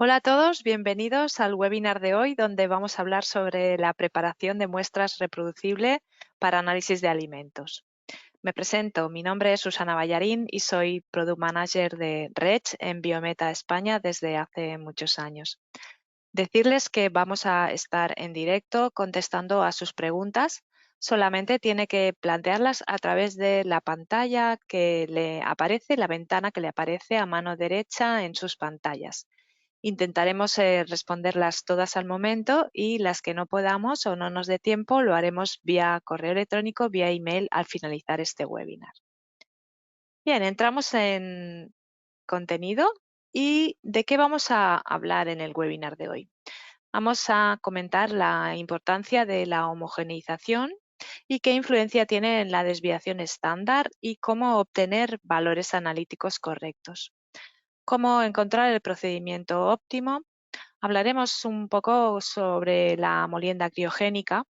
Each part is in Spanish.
Hola a todos, bienvenidos al webinar de hoy donde vamos a hablar sobre la preparación de muestras reproducibles para análisis de alimentos. Me presento, mi nombre es Susana Ballarín y soy Product Manager de REG en Biometa España desde hace muchos años. Decirles que vamos a estar en directo contestando a sus preguntas, solamente tiene que plantearlas a través de la pantalla que le aparece, la ventana que le aparece a mano derecha en sus pantallas. Intentaremos responderlas todas al momento y las que no podamos o no nos dé tiempo lo haremos vía correo electrónico, vía email al finalizar este webinar. Bien, entramos en contenido y ¿de qué vamos a hablar en el webinar de hoy? Vamos a comentar la importancia de la homogeneización y qué influencia tiene en la desviación estándar y cómo obtener valores analíticos correctos. Cómo encontrar el procedimiento óptimo. Hablaremos un poco sobre la molienda criogénica.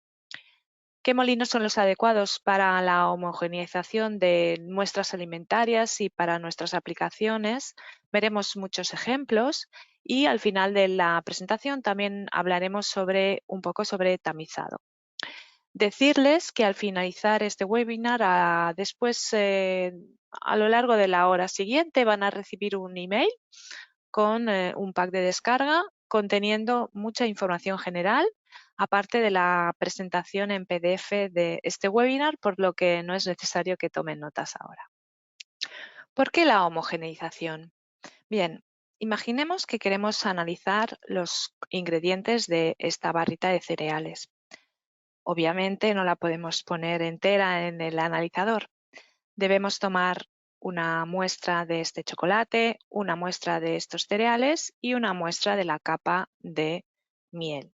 ¿Qué molinos son los adecuados para la homogeneización de muestras alimentarias y para nuestras aplicaciones? Veremos muchos ejemplos y al final de la presentación también hablaremos un poco sobre tamizado. Decirles que al finalizar este webinar, a lo largo de la hora siguiente van a recibir un email con un pack de descarga conteniendo mucha información general, aparte de la presentación en PDF de este webinar, por lo que no es necesario que tomen notas ahora. ¿Por qué la homogeneización? Bien, imaginemos que queremos analizar los ingredientes de esta barrita de cereales. Obviamente no la podemos poner entera en el analizador. Debemos tomar una muestra de este chocolate, una muestra de estos cereales y una muestra de la capa de miel.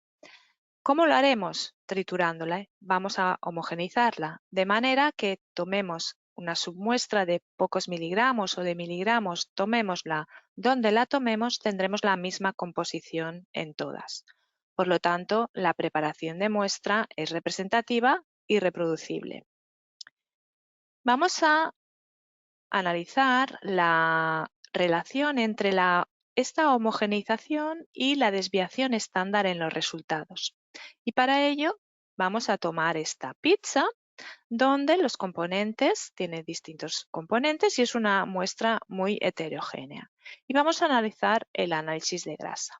¿Cómo lo haremos? Triturándola. Vamos a homogeneizarla de manera que tomemos una submuestra de pocos miligramos o de miligramos, tomémosla donde la tomemos, tendremos la misma composición en todas. Por lo tanto, la preparación de muestra es representativa y reproducible. Vamos a analizar la relación entre esta homogeneización y la desviación estándar en los resultados. Y para ello vamos a tomar esta pizza donde los componentes, tiene distintos componentes y es una muestra muy heterogénea. Y vamos a analizar el análisis de grasa.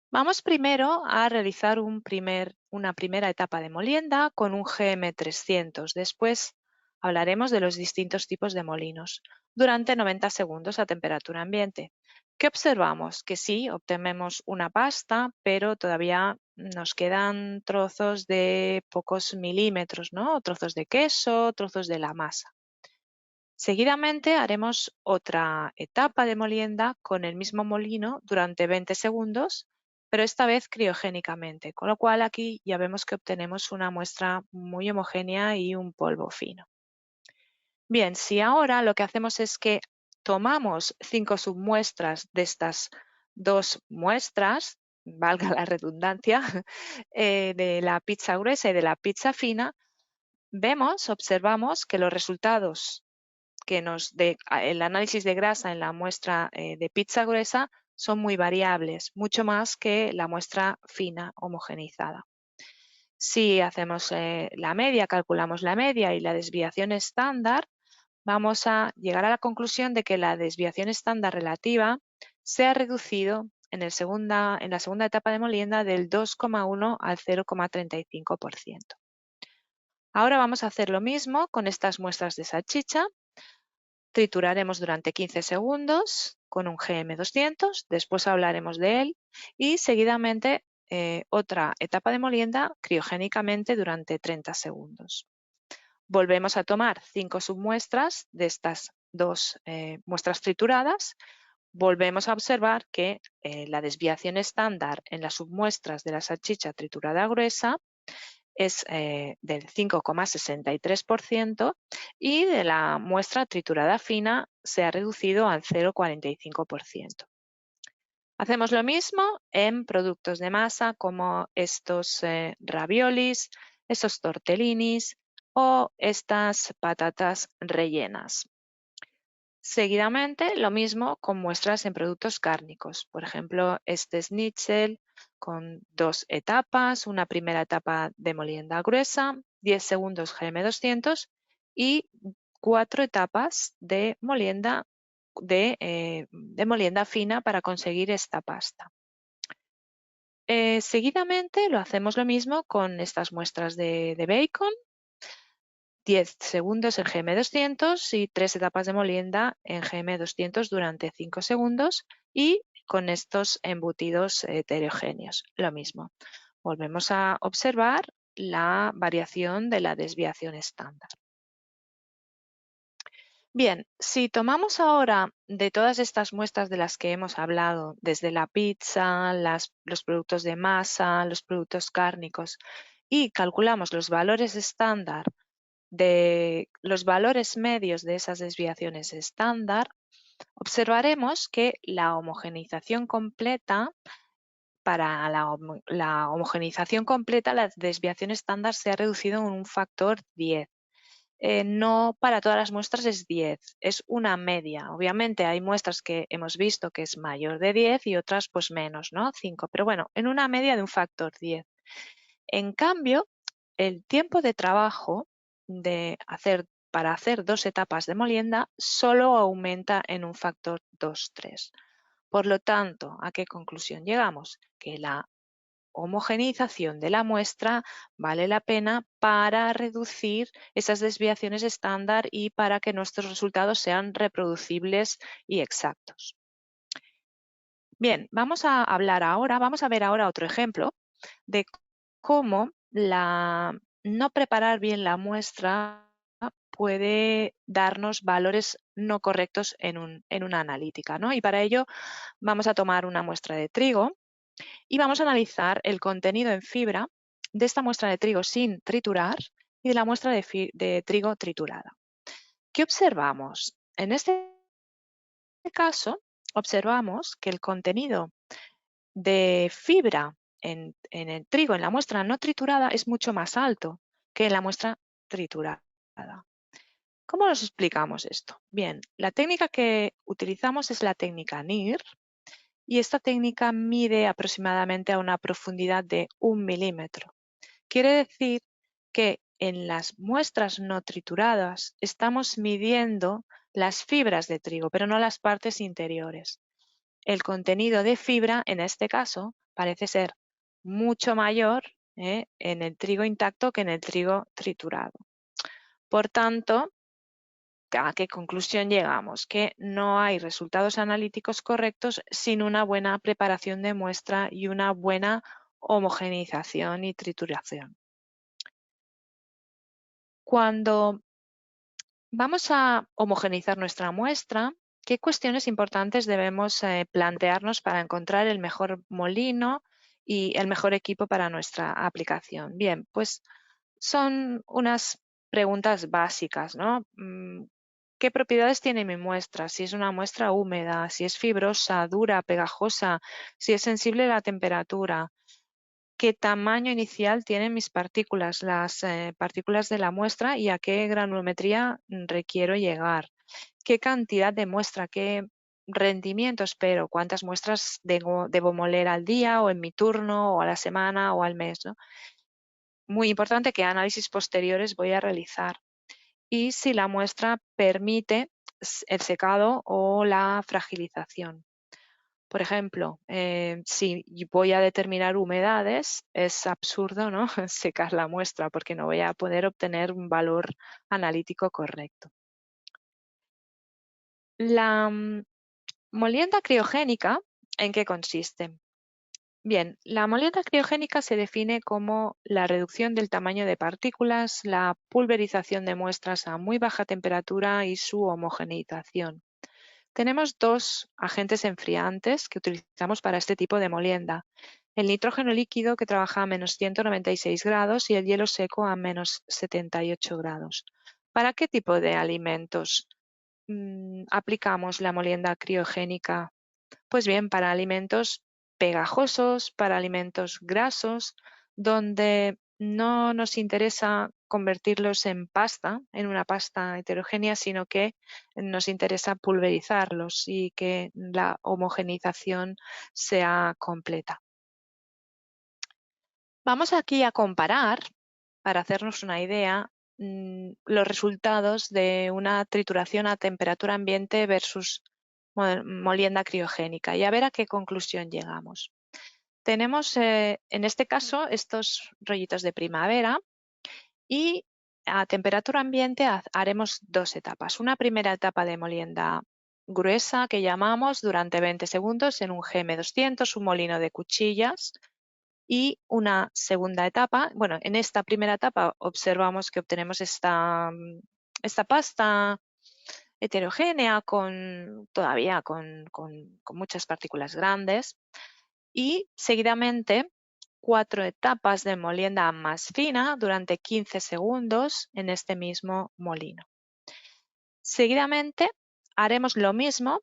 Vamos primero a realizar una primera etapa de molienda con un GM300. Después hablaremos de los distintos tipos de molinos durante 90 segundos a temperatura ambiente. ¿Qué observamos? Que sí, obtenemos una pasta, pero todavía nos quedan trozos de pocos milímetros, ¿no? Trozos de queso, trozos de la masa. Seguidamente haremos otra etapa de molienda con el mismo molino durante 20 segundos, pero esta vez criogénicamente, con lo cual aquí ya vemos que obtenemos una muestra muy homogénea y un polvo fino. Bien, si ahora lo que hacemos es que tomamos 5 submuestras de estas dos muestras, valga la redundancia, de la pizza gruesa y de la pizza fina, observamos que los resultados el análisis de grasa en la muestra de pizza gruesa son muy variables, mucho más que la muestra fina homogeneizada. Si hacemos la media, calculamos la media y la desviación estándar, vamos a llegar a la conclusión de que la desviación estándar relativa se ha reducido en la segunda etapa de molienda del 2,1 al 0,35%. Ahora vamos a hacer lo mismo con estas muestras de salchicha. Trituraremos durante 15 segundos con un GM200, después hablaremos de él y seguidamente otra etapa de molienda criogénicamente durante 30 segundos. Volvemos a tomar 5 submuestras de estas dos muestras trituradas. Volvemos a observar que la desviación estándar en las submuestras de la salchicha triturada gruesa es del 5,63% y de la muestra triturada fina se ha reducido al 0,45%. Hacemos lo mismo en productos de masa como estos raviolis, estos tortellinis o estas patatas rellenas. Seguidamente, lo mismo con muestras en productos cárnicos. Por ejemplo, este schnitzel con 2 etapas, una primera etapa de molienda gruesa, 10 segundos GM200 y 4 etapas de molienda, de molienda fina para conseguir esta pasta. Seguidamente lo hacemos lo mismo con estas muestras de bacon, 10 segundos en GM200 y 3 etapas de molienda en GM200 durante 5 segundos y con estos embutidos heterogéneos, lo mismo. Volvemos a observar la variación de la desviación estándar. Bien, si tomamos ahora de todas estas muestras de las que hemos hablado, desde la pizza, los productos de masa, los productos cárnicos, y calculamos los valores estándar de los valores medios de esas desviaciones estándar, observaremos que la homogeneización completa, para la homogeneización completa, la desviación estándar se ha reducido en un factor 10. No para todas las muestras es 10, es una media. Obviamente hay muestras que hemos visto que es mayor de 10 y otras pues menos, ¿no? 5, pero bueno, en una media de un factor 10. En cambio, el tiempo de trabajo para hacer 2 etapas de molienda solo aumenta en un factor 2,3. Por lo tanto, ¿a qué conclusión llegamos? Que la homogeneización de la muestra vale la pena para reducir esas desviaciones estándar y para que nuestros resultados sean reproducibles y exactos. Bien, vamos a ver ahora otro ejemplo de cómo no preparar bien la muestra puede darnos valores no correctos en una analítica, ¿no? Y para ello vamos a tomar una muestra de trigo y vamos a analizar el contenido en fibra de esta muestra de trigo sin triturar y de la muestra de trigo triturada. ¿Qué observamos? En este caso, observamos que el contenido de fibra en el trigo, en la muestra no triturada, es mucho más alto que en la muestra triturada. ¿Cómo nos explicamos esto? Bien, la técnica que utilizamos es la técnica NIR y esta técnica mide aproximadamente a una profundidad de 1 milímetro. Quiere decir que en las muestras no trituradas estamos midiendo las fibras de trigo, pero no las partes interiores. El contenido de fibra, en este caso, parece ser mucho mayor en el trigo intacto que en el trigo triturado. Por tanto, ¿a qué conclusión llegamos? Que no hay resultados analíticos correctos sin una buena preparación de muestra y una buena homogeneización y trituración. Cuando vamos a homogeneizar nuestra muestra, ¿qué cuestiones importantes debemos plantearnos para encontrar el mejor molino y el mejor equipo para nuestra aplicación? Bien, pues son unas preguntas básicas, ¿no? ¿Qué propiedades tiene mi muestra? Si es una muestra húmeda, si es fibrosa, dura, pegajosa, si es sensible a la temperatura. ¿Qué tamaño inicial tienen mis partículas, las partículas de la muestra y a qué granulometría requiero llegar? ¿Qué cantidad de muestra, qué rendimiento espero? ¿Cuántas muestras debo moler al día o en mi turno o a la semana o al mes, ¿no? Muy importante, qué análisis posteriores voy a realizar y si la muestra permite el secado o la fragilización. Por ejemplo, si voy a determinar humedades, es absurdo, ¿no? secar la muestra porque no voy a poder obtener un valor analítico correcto. La molienda criogénica, ¿en qué consiste? Bien, la molienda criogénica se define como la reducción del tamaño de partículas, la pulverización de muestras a muy baja temperatura y su homogeneización. Tenemos 2 agentes enfriantes que utilizamos para este tipo de molienda. El nitrógeno líquido, que trabaja a menos 196 grados, y el hielo seco a menos 78 grados. ¿Para qué tipo de alimentos aplicamos la molienda criogénica? Pues bien, para alimentos pegajosos, para alimentos grasos, donde no nos interesa convertirlos en pasta, en una pasta heterogénea, sino que nos interesa pulverizarlos y que la homogeneización sea completa. Vamos aquí a comparar, para hacernos una idea, los resultados de una trituración a temperatura ambiente versus molienda criogénica y a ver a qué conclusión llegamos. Tenemos en este caso estos rollitos de primavera y a temperatura ambiente haremos dos etapas. Una primera etapa de molienda gruesa que llamamos durante 20 segundos en un GM200, un molino de cuchillas, y una segunda etapa. Bueno, en esta primera etapa observamos que obtenemos esta pasta heterogénea todavía con muchas partículas grandes, y seguidamente 4 etapas de molienda más fina durante 15 segundos en este mismo molino. Seguidamente haremos lo mismo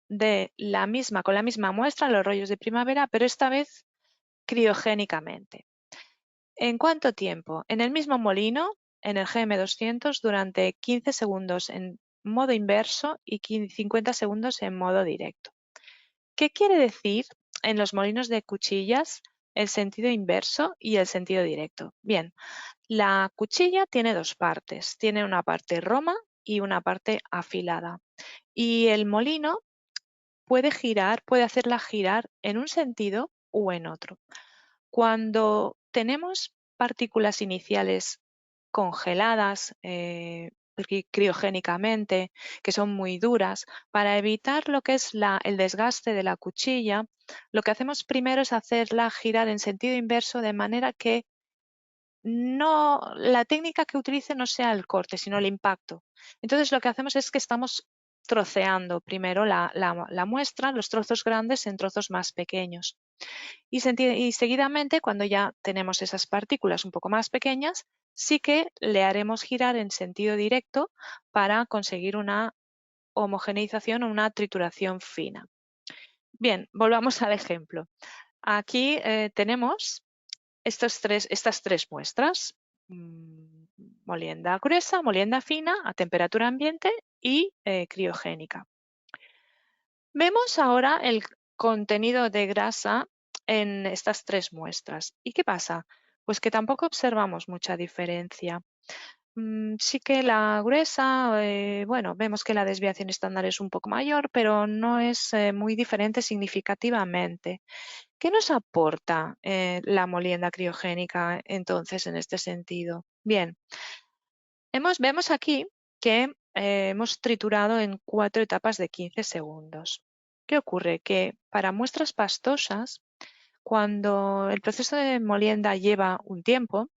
con la misma muestra, los rollos de primavera, pero esta vez criogénicamente. ¿En cuánto tiempo? En el mismo molino, en el GM200, durante 15 segundos en modo inverso y 50 segundos en modo directo. ¿Qué quiere decir en los molinos de cuchillas el sentido inverso y el sentido directo? Bien, la cuchilla tiene dos partes. Tiene una parte roma y una parte afilada. Y el molino puede hacerla girar en un sentido o en otro. Cuando tenemos partículas iniciales congeladas criogénicamente, que son muy duras, para evitar lo que es el desgaste de la cuchilla, lo que hacemos primero es hacerla girar en sentido inverso de manera que la técnica que utilice no sea el corte, sino el impacto. Entonces lo que hacemos es que estamos troceando primero la muestra, los trozos grandes en trozos más pequeños. Y seguidamente, cuando ya tenemos esas partículas un poco más pequeñas, sí que le haremos girar en sentido directo para conseguir una homogeneización o una trituración fina. Bien, volvamos al ejemplo. Aquí tenemos estas tres muestras: molienda gruesa, molienda fina, a temperatura ambiente y criogénica. Vemos ahora el contenido de grasa en estas tres muestras. ¿Y qué pasa? Pues que tampoco observamos mucha diferencia. Sí que la gruesa, bueno, vemos que la desviación estándar es un poco mayor, pero no es muy diferente significativamente. ¿Qué nos aporta la molienda criogénica entonces en este sentido? Bien, vemos aquí que hemos triturado en 4 etapas de 15 segundos. ¿Qué ocurre? Que para muestras pastosas, cuando el proceso de molienda lleva un tiempo,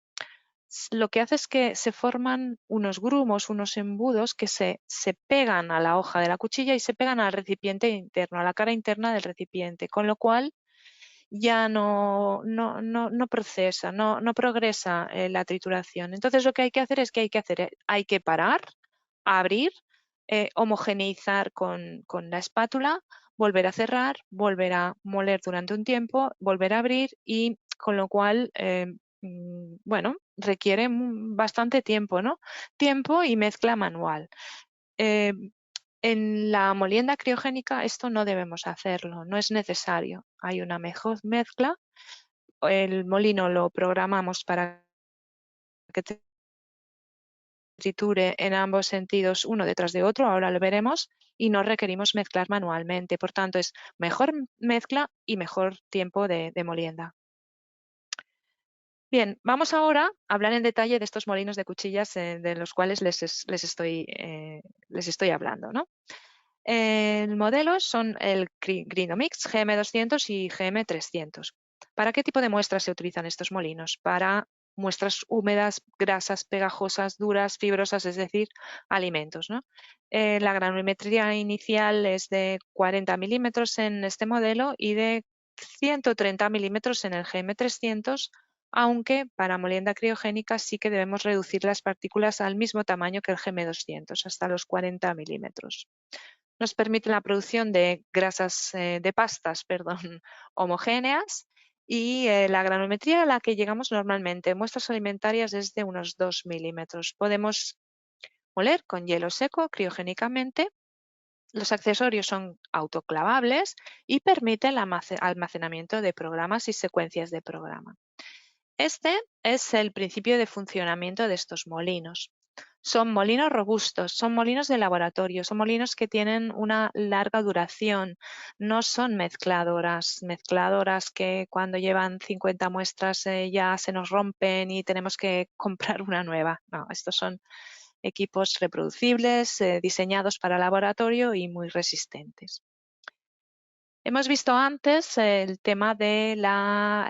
lo que hace es que se forman unos grumos, unos embudos que se pegan a la hoja de la cuchilla y se pegan al recipiente interno, a la cara interna del recipiente, con lo cual ya no procesa, no progresa la trituración. Entonces lo que hay que hacer es que hay que parar, abrir, homogeneizar con la espátula, volver a cerrar, volver a moler durante un tiempo, volver a abrir, y con lo cual bueno, requiere bastante tiempo, ¿no? Tiempo y mezcla manual. En la molienda criogénica esto no debemos hacerlo, no es necesario. Hay una mejor mezcla, el molino lo programamos para que triture en ambos sentidos uno detrás de otro, ahora lo veremos, y no requerimos mezclar manualmente. Por tanto, es mejor mezcla y mejor tiempo de molienda. Bien, vamos ahora a hablar en detalle de estos molinos de cuchillas de los cuales les estoy hablando, ¿no? El modelo son el Grinomix GM200 y GM300. ¿Para qué tipo de muestras se utilizan estos molinos? Para muestras húmedas, grasas, pegajosas, duras, fibrosas, es decir, alimentos, ¿no? La granulometría inicial es de 40 milímetros en este modelo y de 130 milímetros en el GM300, aunque para molienda criogénica sí que debemos reducir las partículas al mismo tamaño que el GM200, hasta los 40 milímetros. Nos permite la producción de grasas, de pastas, perdón, homogéneas, y la granulometría a la que llegamos normalmente en muestras alimentarias es de unos 2 milímetros. Podemos moler con hielo seco criogénicamente. Los accesorios son autoclavables y permiten el almacenamiento de programas y secuencias de programa. Este es el principio de funcionamiento de estos molinos. Son molinos robustos, son molinos de laboratorio, son molinos que tienen una larga duración, no son mezcladoras que cuando llevan 50 muestras ya se nos rompen y tenemos que comprar una nueva. No, estos son equipos reproducibles, diseñados para laboratorio y muy resistentes. Hemos visto antes el tema de la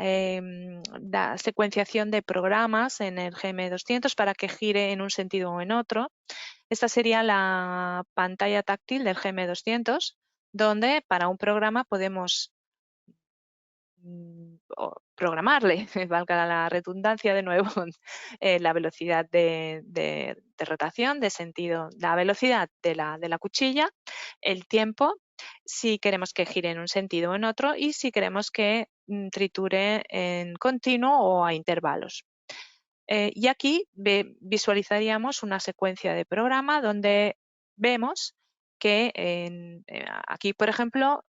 secuenciación de programas en el GM200 para que gire en un sentido o en otro. Esta sería la pantalla táctil del GM200, donde para un programa podemos programarle, valga la redundancia de nuevo, la velocidad de rotación, de sentido, la velocidad de la cuchilla, el tiempo, si queremos que gire en un sentido o en otro y si queremos que triture en continuo o a intervalos. Y aquí visualizaríamos una secuencia de programa donde vemos que aquí, por ejemplo,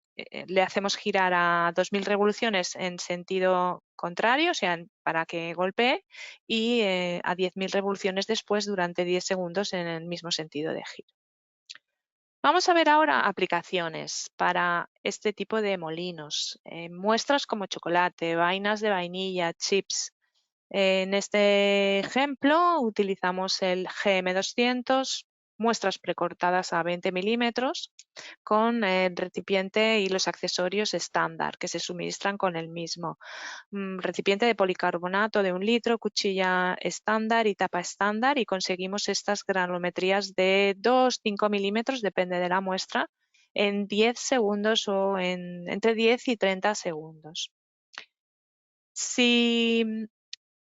le hacemos girar a 2000 revoluciones en sentido contrario, o sea, para que golpee, y a 10.000 revoluciones después durante 10 segundos en el mismo sentido de giro. Vamos a ver ahora aplicaciones para este tipo de molinos. Muestras como chocolate, vainas de vainilla, chips. En este ejemplo utilizamos el GM200, muestras precortadas a 20 milímetros con el recipiente y los accesorios estándar que se suministran con el mismo. Recipiente de policarbonato de 1 litro, cuchilla estándar y tapa estándar, y conseguimos estas granulometrías de 2-5 milímetros, depende de la muestra, en 10 segundos o entre 10 y 30 segundos. Si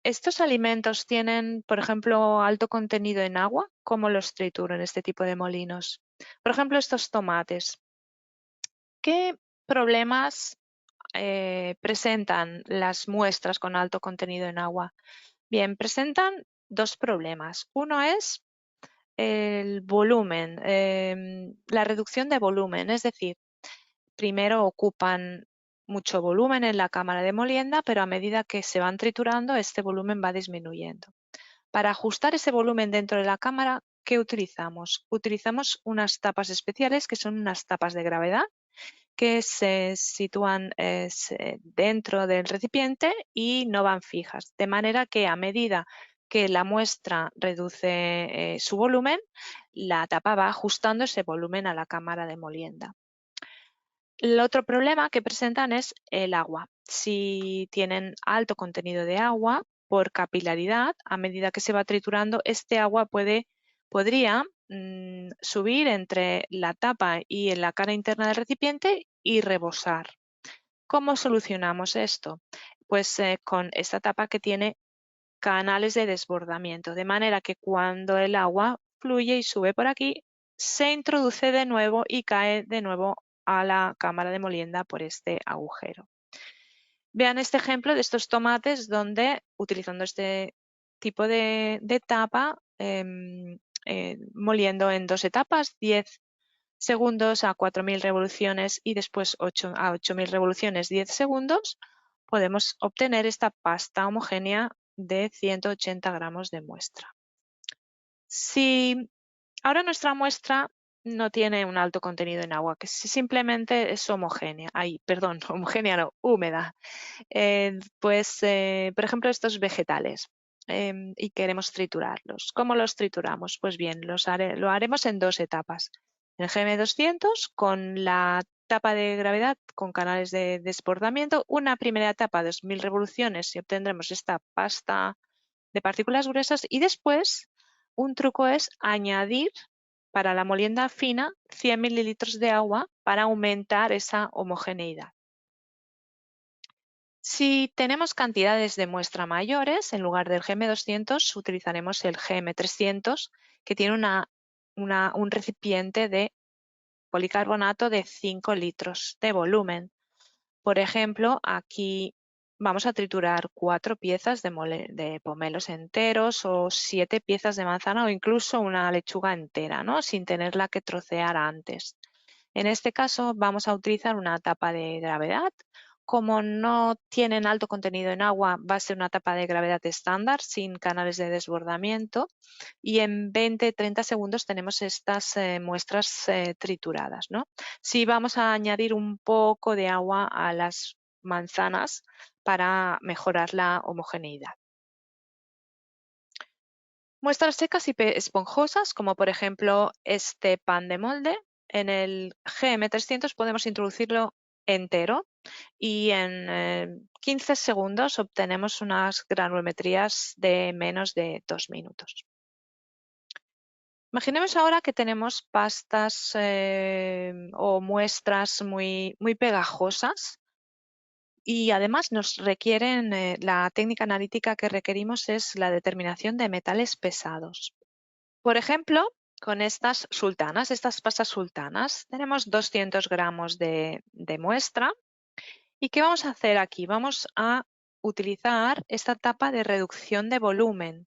estos alimentos tienen, por ejemplo, alto contenido en agua, ¿cómo los trituro en este tipo de molinos? Por ejemplo, estos tomates. ¿Qué problemas presentan las muestras con alto contenido en agua? Bien, presentan dos problemas. Uno es el volumen, la reducción de volumen, es decir, primero ocupan mucho volumen en la cámara de molienda, pero a medida que se van triturando, este volumen va disminuyendo. Para ajustar ese volumen dentro de la cámara, ¿qué utilizamos? Utilizamos unas tapas especiales que son unas tapas de gravedad que se sitúan dentro del recipiente y no van fijas, de manera que a medida que la muestra reduce su volumen, la tapa va ajustando ese volumen a la cámara de molienda. El otro problema que presentan es el agua. Si tienen alto contenido de agua, por capilaridad, a medida que se va triturando, este agua podría subir entre la tapa y en la cara interna del recipiente y rebosar. ¿Cómo solucionamos esto? Pues con esta tapa que tiene canales de desbordamiento, de manera que cuando el agua fluye y sube por aquí, se introduce de nuevo y cae de nuevo a la cámara de molienda por este agujero. Vean este ejemplo de estos tomates donde, utilizando este tipo de tapa, moliendo en 2 etapas, 10 segundos a 4.000 revoluciones y después a 8.000 revoluciones 10 segundos, podemos obtener esta pasta homogénea de 180 gramos de muestra. Si ahora nuestra muestra no tiene un alto contenido en agua, que simplemente es homogénea, homogénea no, húmeda, pues por ejemplo estos vegetales, y queremos triturarlos. ¿Cómo los trituramos? Pues bien, lo haremos en 2 etapas. En el GM200 con la tapa de gravedad con canales de desbordamiento, una primera etapa de 2.000 revoluciones y obtendremos esta pasta de partículas gruesas, y después un truco es añadir para la molienda fina 100 mililitros de agua para aumentar esa homogeneidad. Si tenemos cantidades de muestra mayores, en lugar del GM200 utilizaremos el GM300, que tiene un recipiente de policarbonato de 5 litros de volumen. Por ejemplo, aquí vamos a triturar 4 piezas de pomelos enteros o 7 piezas de manzana o incluso una lechuga entera, ¿no? Sin tenerla que trocear antes. En este caso vamos a utilizar una tapa de gravedad. Como no tienen alto contenido en agua, va a ser una tapa de gravedad estándar sin canales de desbordamiento y en 20-30 segundos tenemos estas muestras trituradas, ¿no? Sí vamos a añadir un poco de agua a las manzanas para mejorar la homogeneidad. Muestras secas y esponjosas, como por ejemplo este pan de molde, en el GM300 podemos introducirlo entero y en 15 segundos obtenemos unas granulometrías de menos de 2 minutos. Imaginemos ahora que tenemos pastas o muestras muy pegajosas y además nos requieren, la técnica analítica que requerimos es la determinación de metales pesados. Por ejemplo, con estas sultanas, estas pastas sultanas, tenemos 200 gramos de muestra. ¿Y qué vamos a hacer aquí? Vamos a utilizar esta tapa de reducción de volumen.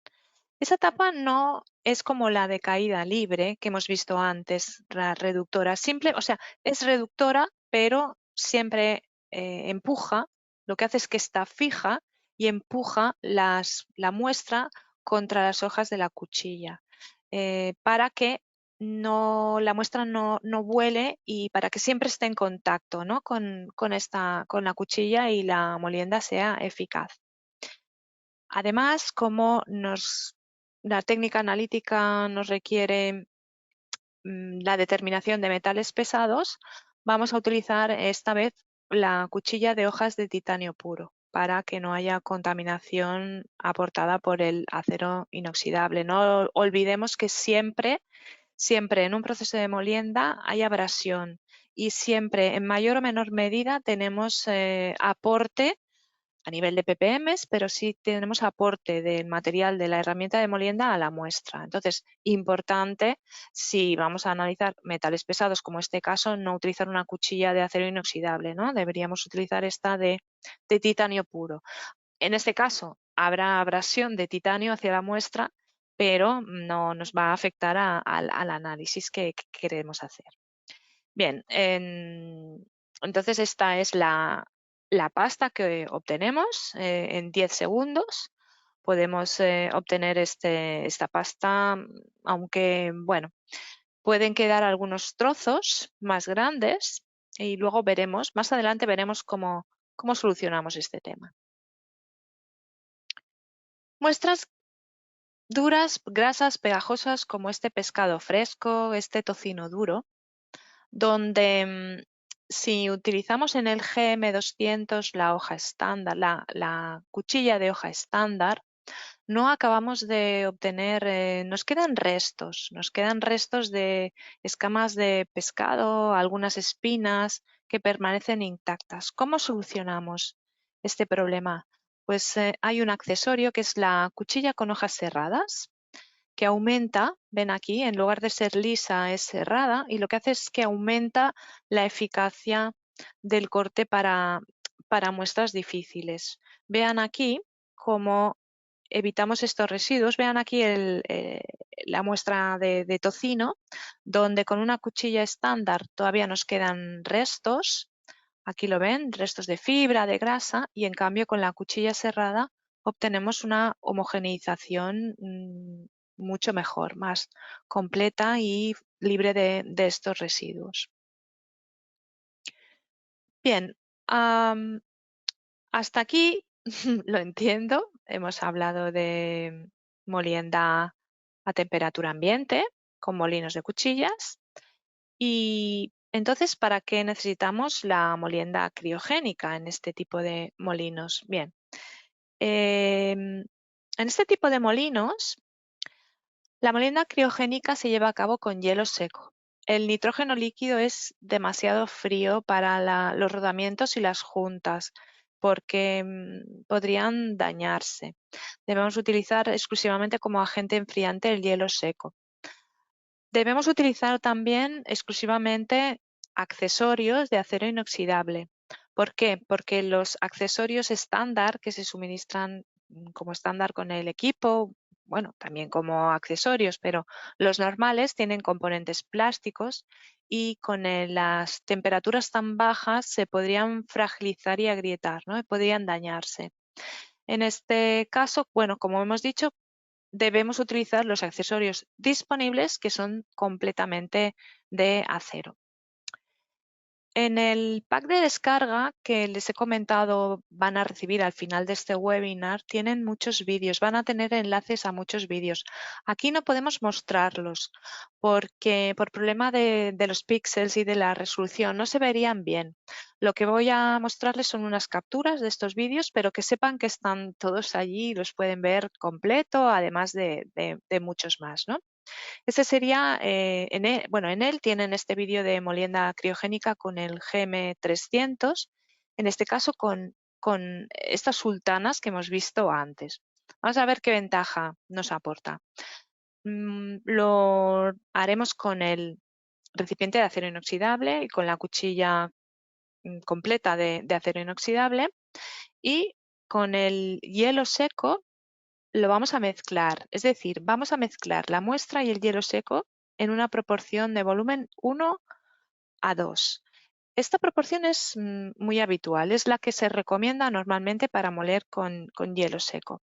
Esa tapa no es como la de caída libre que hemos visto antes, la reductora. Simple, o sea, es reductora, pero siempre empuja, lo que hace es que está fija y empuja la muestra contra las hojas de la cuchilla para que la muestra no vuele y para que siempre esté en contacto, ¿no? con la cuchilla y la molienda sea eficaz. Además, como la técnica analítica nos requiere la determinación de metales pesados, vamos a utilizar esta vez la cuchilla de hojas de titanio puro para que no haya contaminación aportada por el acero inoxidable. No olvidemos que siempre en un proceso de molienda hay abrasión y siempre en mayor o menor medida tenemos aporte a nivel de ppm, pero sí tenemos aporte del material de la herramienta de molienda a la muestra. Entonces, importante, si vamos a analizar metales pesados, como este caso, no utilizar una cuchilla de acero inoxidable, ¿no? Deberíamos utilizar esta de titanio puro. En este caso, habrá abrasión de titanio hacia la muestra, pero no nos va a afectar al análisis que queremos hacer. Bien, entonces esta es la pasta que obtenemos en 10 segundos. Podemos obtener esta pasta, aunque, bueno, pueden quedar algunos trozos más grandes y luego veremos, más adelante veremos cómo solucionamos este tema. Muestras duras, grasas, pegajosas como este pescado fresco, este tocino duro, donde si utilizamos en el GM200 la hoja estándar, la cuchilla de hoja estándar, no acabamos de obtener, nos quedan restos de escamas de pescado, algunas espinas que permanecen intactas. ¿Cómo solucionamos este problema? Pues hay un accesorio que es la cuchilla con hojas serradas, que aumenta, ven aquí, en lugar de ser lisa es serrada y lo que hace es que aumenta la eficacia del corte para muestras difíciles. Vean aquí cómo evitamos estos residuos. Vean aquí la muestra de tocino, donde con una cuchilla estándar todavía nos quedan restos. Aquí lo ven, restos de fibra, de grasa, y en cambio con la cuchilla serrada obtenemos una homogeneización mucho mejor, más completa y libre de estos residuos. Bien, hasta aquí lo entiendo. Hemos hablado de molienda a temperatura ambiente con molinos de cuchillas. Y entonces, ¿para qué necesitamos la molienda criogénica en este tipo de molinos? Bien, en este tipo de molinos, la molienda criogénica se lleva a cabo con hielo seco. El nitrógeno líquido es demasiado frío para los rodamientos y las juntas porque podrían dañarse. Debemos utilizar exclusivamente como agente enfriante el hielo seco. Debemos utilizar también exclusivamente accesorios de acero inoxidable. ¿Por qué? Porque los accesorios estándar que se suministran como estándar con el equipo, bueno, también como accesorios, pero los normales tienen componentes plásticos y con las temperaturas tan bajas se podrían fragilizar y agrietar, ¿no? Y podrían dañarse. En este caso, bueno, como hemos dicho, debemos utilizar los accesorios disponibles que son completamente de acero. En el pack de descarga que les he comentado van a recibir al final de este webinar, tienen muchos vídeos, van a tener enlaces a muchos vídeos. Aquí no podemos mostrarlos porque por problema de los píxeles y de la resolución no se verían bien. Lo que voy a mostrarles son unas capturas de estos vídeos, pero que sepan que están todos allí y los pueden ver completo, además de muchos más, ¿no? Ese sería, en él tienen este vídeo de molienda criogénica con el GM300, en este caso con estas sultanas que hemos visto antes. Vamos a ver qué ventaja nos aporta. Lo haremos con el recipiente de acero inoxidable y con la cuchilla completa de acero inoxidable, y con el hielo seco lo vamos a mezclar, es decir, vamos a mezclar la muestra y el hielo seco en una proporción de volumen 1:2. Esta proporción es muy habitual, es la que se recomienda normalmente para moler con hielo seco.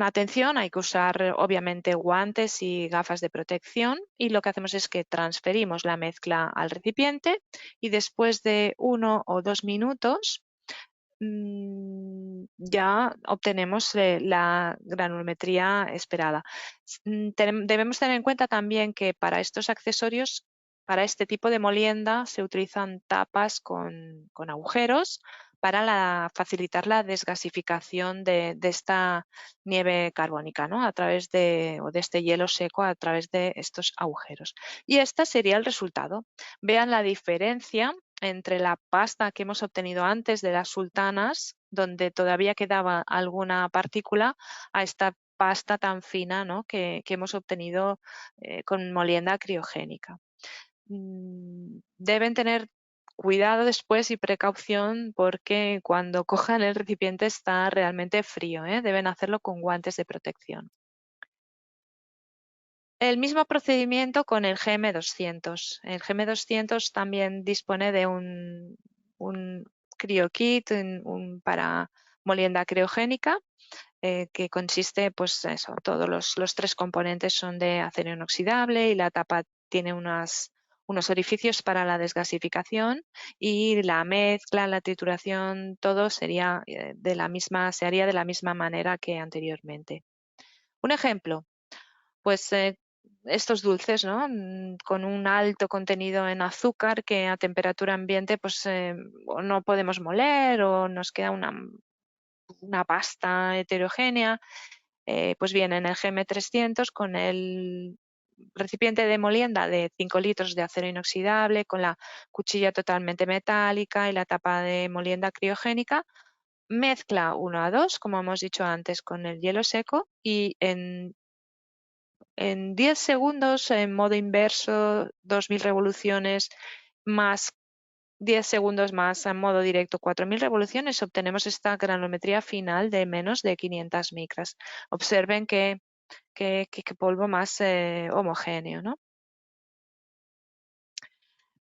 Atención, hay que usar obviamente guantes y gafas de protección, y lo que hacemos es que transferimos la mezcla al recipiente y después de 1 o 2 minutos ya obtenemos la granulometría esperada. Debemos tener en cuenta también que para estos accesorios, para este tipo de molienda, se utilizan tapas con agujeros para facilitar la desgasificación de esta nieve carbónica, ¿no? A través de este hielo seco a través de estos agujeros. Y este sería el resultado. Vean la diferencia entre la pasta que hemos obtenido antes de las sultanas, donde todavía quedaba alguna partícula, a esta pasta tan fina, ¿no?, que hemos obtenido con molienda criogénica. Deben tener cuidado después y precaución porque cuando cojan el recipiente está realmente frío, ¿eh? Deben hacerlo con guantes de protección. El mismo procedimiento con el GM200. El GM200 también dispone de un CryoKit para molienda criogénica, que consiste, pues eso, todos los 3 componentes son de acero inoxidable y la tapa tiene unos orificios para la desgasificación, y la mezcla, la trituración, todo sería se haría de la misma manera que anteriormente. Un ejemplo, pues estos dulces, ¿no?, con un alto contenido en azúcar que a temperatura ambiente pues o no podemos moler o nos queda una pasta heterogénea. Pues bien, en el GM300 con el recipiente de molienda de 5 litros de acero inoxidable, con la cuchilla totalmente metálica y la tapa de molienda criogénica, mezcla 1:2, como hemos dicho antes, con el hielo seco, y en 10 segundos, en modo inverso, 2000 revoluciones, más 10 segundos más en modo directo, 4000 revoluciones, obtenemos esta granulometría final de menos de 500 micras. Observen qué polvo más homogéneo, ¿no?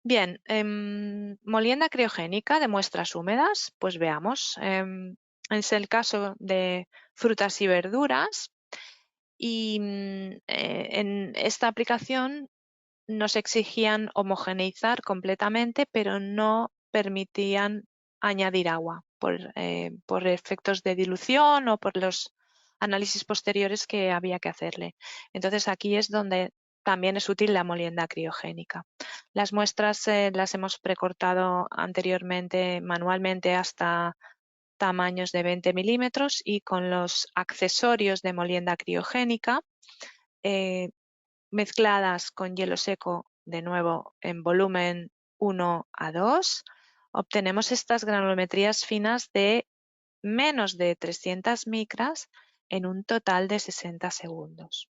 Bien, molienda criogénica de muestras húmedas, pues veamos. Es el caso de frutas y verduras, y en esta aplicación nos exigían homogeneizar completamente, pero no permitían añadir agua por efectos de dilución o por los análisis posteriores que había que hacerle. Entonces aquí es donde también es útil la molienda criogénica. Las muestras las hemos precortado anteriormente manualmente hasta tamaños de 20 milímetros, y con los accesorios de molienda criogénica eh, mezcladas con hielo seco, de nuevo en volumen 1:2, obtenemos estas granulometrías finas de menos de 300 micras en un total de 60 segundos.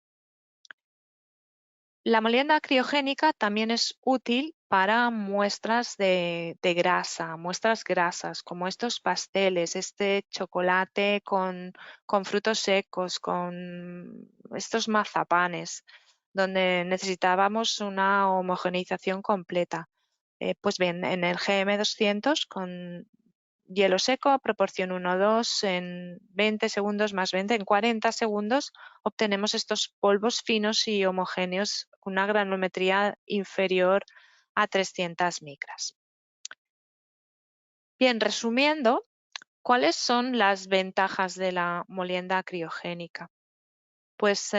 La molienda criogénica también es útil para muestras de grasa, muestras grasas, como estos pasteles, este chocolate con frutos secos, con estos mazapanes, donde necesitábamos una homogeneización completa. Pues bien, en el GM200 con hielo seco, proporción 1,2, en 20 segundos más 20, en 40 segundos obtenemos estos polvos finos y homogéneos con una granulometría inferior a 300 micras. Bien, resumiendo, ¿cuáles son las ventajas de la molienda criogénica? Pues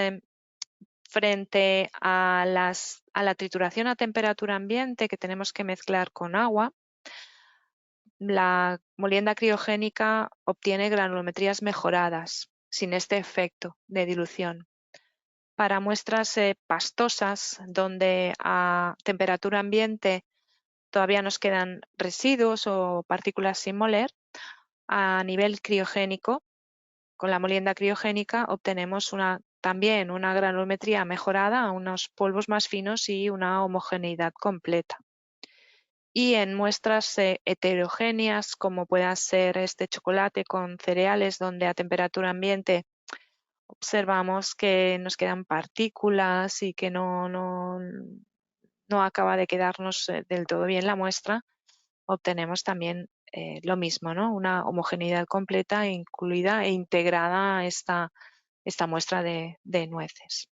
frente a la trituración a temperatura ambiente que tenemos que mezclar con agua, la molienda criogénica obtiene granulometrías mejoradas, sin este efecto de dilución. Para muestras pastosas, donde a temperatura ambiente todavía nos quedan residuos o partículas sin moler, a nivel criogénico, con la molienda criogénica obtenemos también una granulometría mejorada, unos polvos más finos y una homogeneidad completa. Y en muestras heterogéneas, como pueda ser este chocolate con cereales, donde a temperatura ambiente observamos que nos quedan partículas y que no acaba de quedarnos del todo bien la muestra, obtenemos también lo mismo, ¿no? Una homogeneidad completa, incluida e integrada esta muestra de nueces.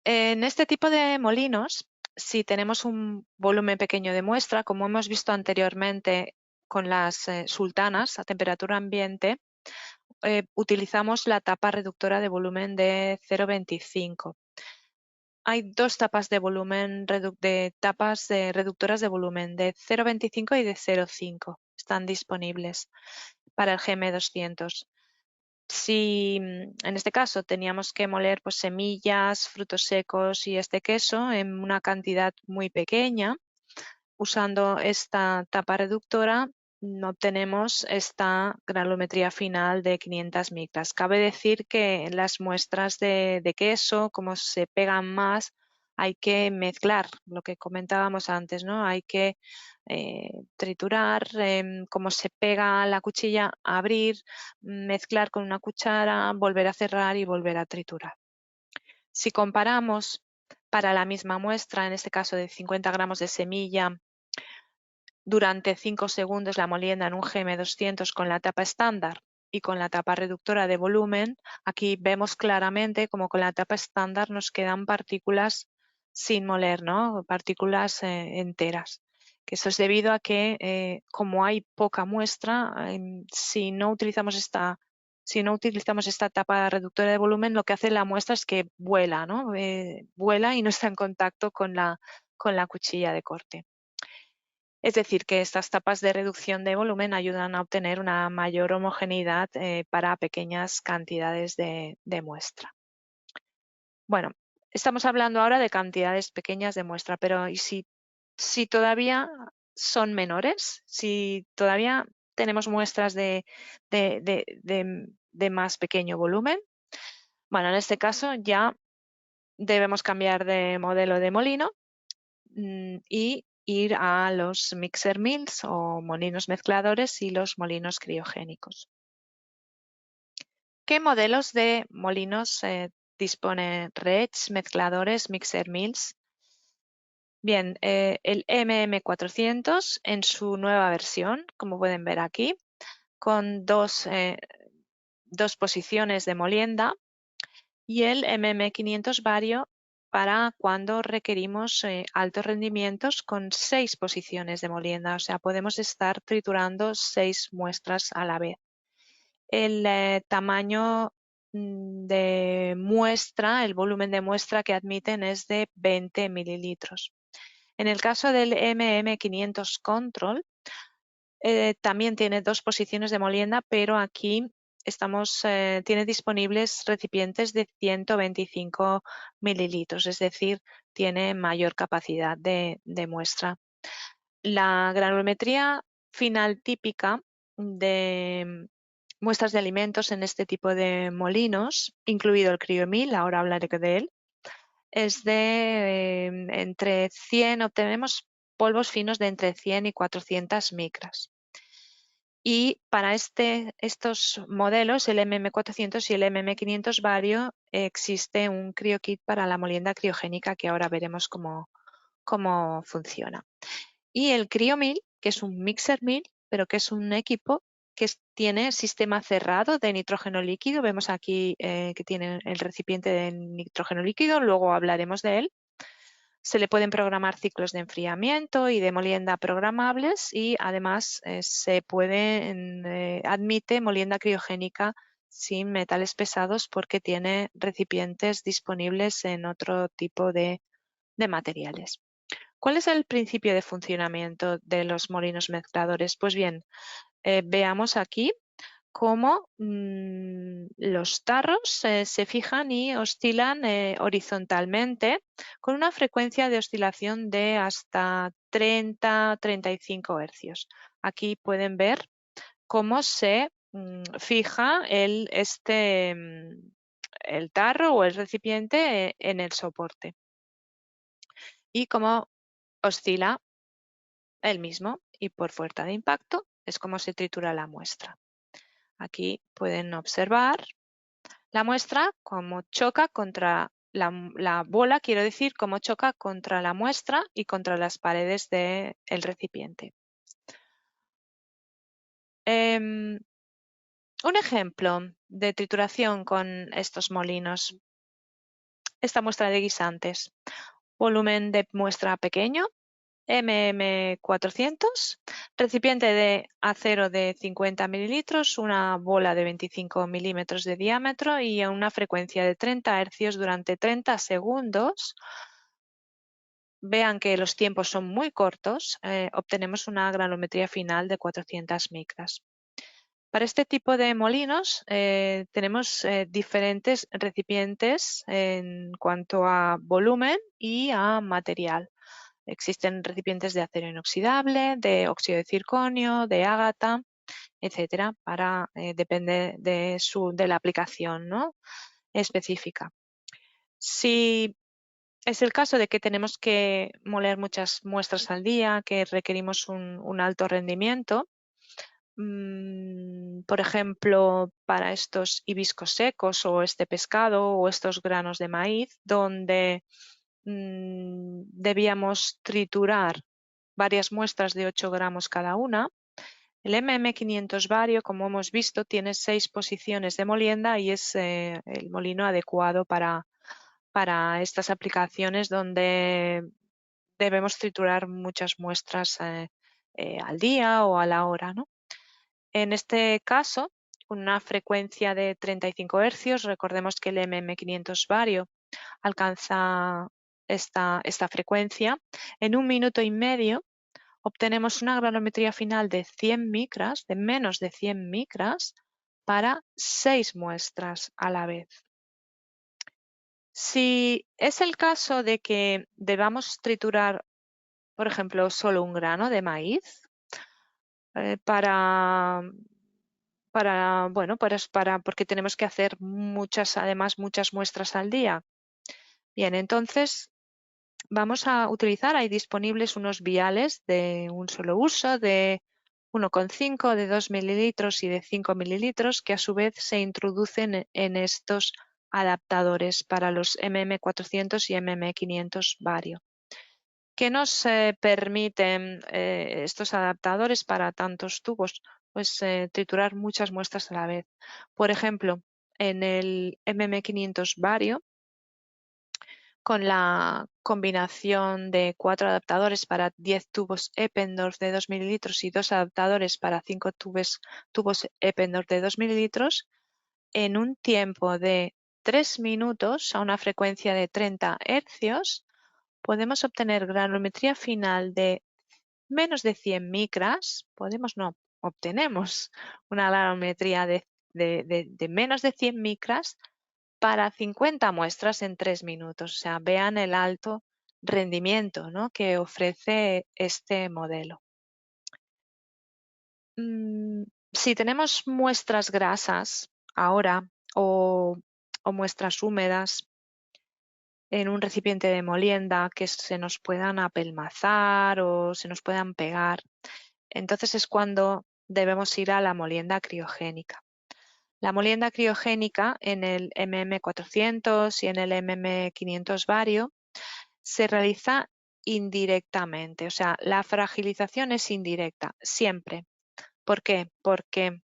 En este tipo de molinos, si tenemos un volumen pequeño de muestra, como hemos visto anteriormente con las sultanas a temperatura ambiente, utilizamos la tapa reductora de volumen de 0,25. Hay dos tapas de volumen, tapas reductoras de volumen de 0,25 y de 0,5. Están disponibles para el GM200. Si en este caso teníamos que moler pues, semillas, frutos secos y este queso en una cantidad muy pequeña, usando esta tapa reductora obtenemos esta granulometría final de 500 micras. Cabe decir que en las muestras de queso, como se pegan más, hay que mezclar lo que comentábamos antes, ¿no? Hay que triturar, como se pega la cuchilla, abrir, mezclar con una cuchara, volver a cerrar y volver a triturar. Si comparamos para la misma muestra, en este caso de 50 gramos de semilla, durante 5 segundos la molienda en un GM200 con la tapa estándar y con la tapa reductora de volumen, aquí vemos claramente como con la tapa estándar nos quedan partículas sin moler, ¿no? Partículas enteras. Que eso es debido a que como hay poca muestra, si no utilizamos esta tapa reductora de volumen, lo que hace la muestra es que vuela, ¿no? Vuela y no está en contacto con la cuchilla de corte. Es decir, que estas tapas de reducción de volumen ayudan a obtener una mayor homogeneidad para pequeñas cantidades de muestra. Bueno, estamos hablando ahora de cantidades pequeñas de muestra, pero ¿y si todavía son menores? Si todavía tenemos muestras de más pequeño volumen, bueno, en este caso ya debemos cambiar de modelo de molino y ir a los mixer mills o molinos mezcladores y los molinos criogénicos. ¿Qué modelos de molinos dispone REDS, mezcladores, mixer mills? Bien, el MM400 en su nueva versión, como pueden ver aquí, con dos posiciones de molienda, y el MM500 Vario para cuando requerimos altos rendimientos con 6 posiciones de molienda, o sea, podemos estar triturando 6 muestras a la vez. El tamaño de muestra, el volumen de muestra que admiten es de 20 mililitros. En el caso del MM500 Control, también tiene 2 posiciones de molienda, pero aquí tiene disponibles recipientes de 125 mililitros, es decir, tiene mayor capacidad de muestra. La granulometría final típica de muestras de alimentos en este tipo de molinos, incluido el CryoMill, ahora hablaré de él, es de entre 100, obtenemos polvos finos de entre 100 y 400 micras. Y para estos modelos, el MM400 y el MM500 Vario, existe un CryoKit para la molienda criogénica que ahora veremos cómo funciona. Y el CryoMill, que es un mixer mill, pero que es un equipo que tiene sistema cerrado de nitrógeno líquido. Vemos aquí que tiene el recipiente de nitrógeno líquido, luego hablaremos de él. Se le pueden programar ciclos de enfriamiento y de molienda programables y además admite molienda criogénica sin metales pesados porque tiene recipientes disponibles en otro tipo de materiales. ¿Cuál es el principio de funcionamiento de los molinos mezcladores? Pues bien, veamos aquí cómo los tarros se fijan y oscilan horizontalmente con una frecuencia de oscilación de hasta 30-35 hercios. Aquí pueden ver cómo se fija el tarro o el recipiente en el soporte y cómo oscila el mismo, y por fuerza de impacto es como se tritura la muestra. Aquí pueden observar la muestra cómo choca contra la bola, quiero decir, cómo choca contra la muestra y contra las paredes del recipiente. Un ejemplo de trituración con estos molinos. Esta muestra de guisantes. Volumen de muestra pequeño, MM400, recipiente de acero de 50 mililitros, una bola de 25 milímetros de diámetro y a una frecuencia de 30 hercios durante 30 segundos. Vean que los tiempos son muy cortos, obtenemos una granulometría final de 400 micras. Para este tipo de molinos tenemos diferentes recipientes en cuanto a volumen y a material. Existen recipientes de acero inoxidable, de óxido de circonio, de ágata, etcétera, depende de la aplicación, ¿no?, específica. Si es el caso de que tenemos que moler muchas muestras al día, que requerimos un alto rendimiento, por ejemplo, para estos hibiscos secos o este pescado o estos granos de maíz, donde debíamos triturar varias muestras de 8 gramos cada una. El MM500 Vario, como hemos visto, tiene 6 posiciones de molienda y es el molino adecuado para estas aplicaciones donde debemos triturar muchas muestras al día o a la hora, ¿no? En este caso, con una frecuencia de 35 hercios, recordemos que el MM500 Vario alcanza esta frecuencia, en 1 minuto y medio obtenemos una granulometría final de 100 micras, de menos de 100 micras, para 6 muestras a la vez. Si es el caso de que debamos triturar, por ejemplo, solo un grano de maíz, porque tenemos que hacer además muchas muestras al día. Bien, entonces vamos a utilizar, hay disponibles unos viales de un solo uso de 1,5, de 2 mililitros y de 5 mililitros que a su vez se introducen en estos adaptadores para los MM400 y MM500 Vario. ¿Qué nos permiten estos adaptadores para tantos tubos? Pues triturar muchas muestras a la vez. Por ejemplo, en el MM500 Vario, con la combinación de 4 adaptadores para 10 tubos Eppendorf de 2 mililitros y 2 adaptadores para 5 tubos Eppendorf de 2 mililitros, en un tiempo de 3 minutos a una frecuencia de 30 hercios, podemos obtener granulometría final de menos de 100 micras, obtenemos una granulometría de menos de 100 micras para 50 muestras en 3 minutos. O sea, vean el alto rendimiento, ¿no?, que ofrece este modelo. Si tenemos muestras grasas ahora o muestras húmedas, en un recipiente de molienda que se nos puedan apelmazar o se nos puedan pegar. Entonces es cuando debemos ir a la molienda criogénica. La molienda criogénica en el MM400 y en el MM500 Vario se realiza indirectamente, o sea, la fragilización es indirecta, siempre. ¿Por qué? Porque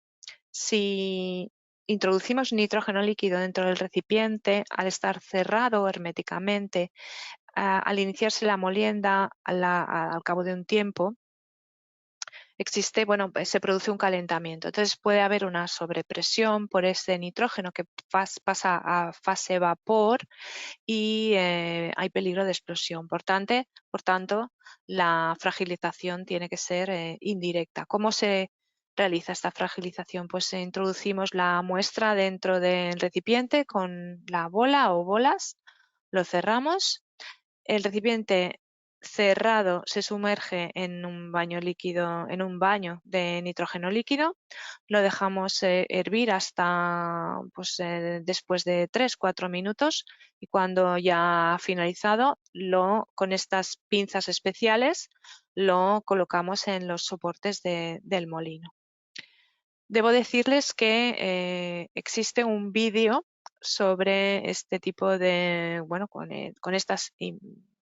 si introducimos nitrógeno líquido dentro del recipiente, al estar cerrado herméticamente, al iniciarse la molienda al cabo de un tiempo, pues se produce un calentamiento. Entonces puede haber una sobrepresión por ese nitrógeno que pasa a fase vapor y hay peligro de explosión. Por tanto, la fragilización tiene que ser indirecta. ¿Cómo se realiza esta fragilización? Pues introducimos la muestra dentro del recipiente con la bola o bolas, lo cerramos. El recipiente cerrado se sumerge en un baño líquido, en un baño de nitrógeno líquido. Lo dejamos hervir hasta después de 3-4 minutos y cuando ya ha finalizado, con estas pinzas especiales lo colocamos en los soportes del molino. Debo decirles que existe un vídeo sobre este tipo de,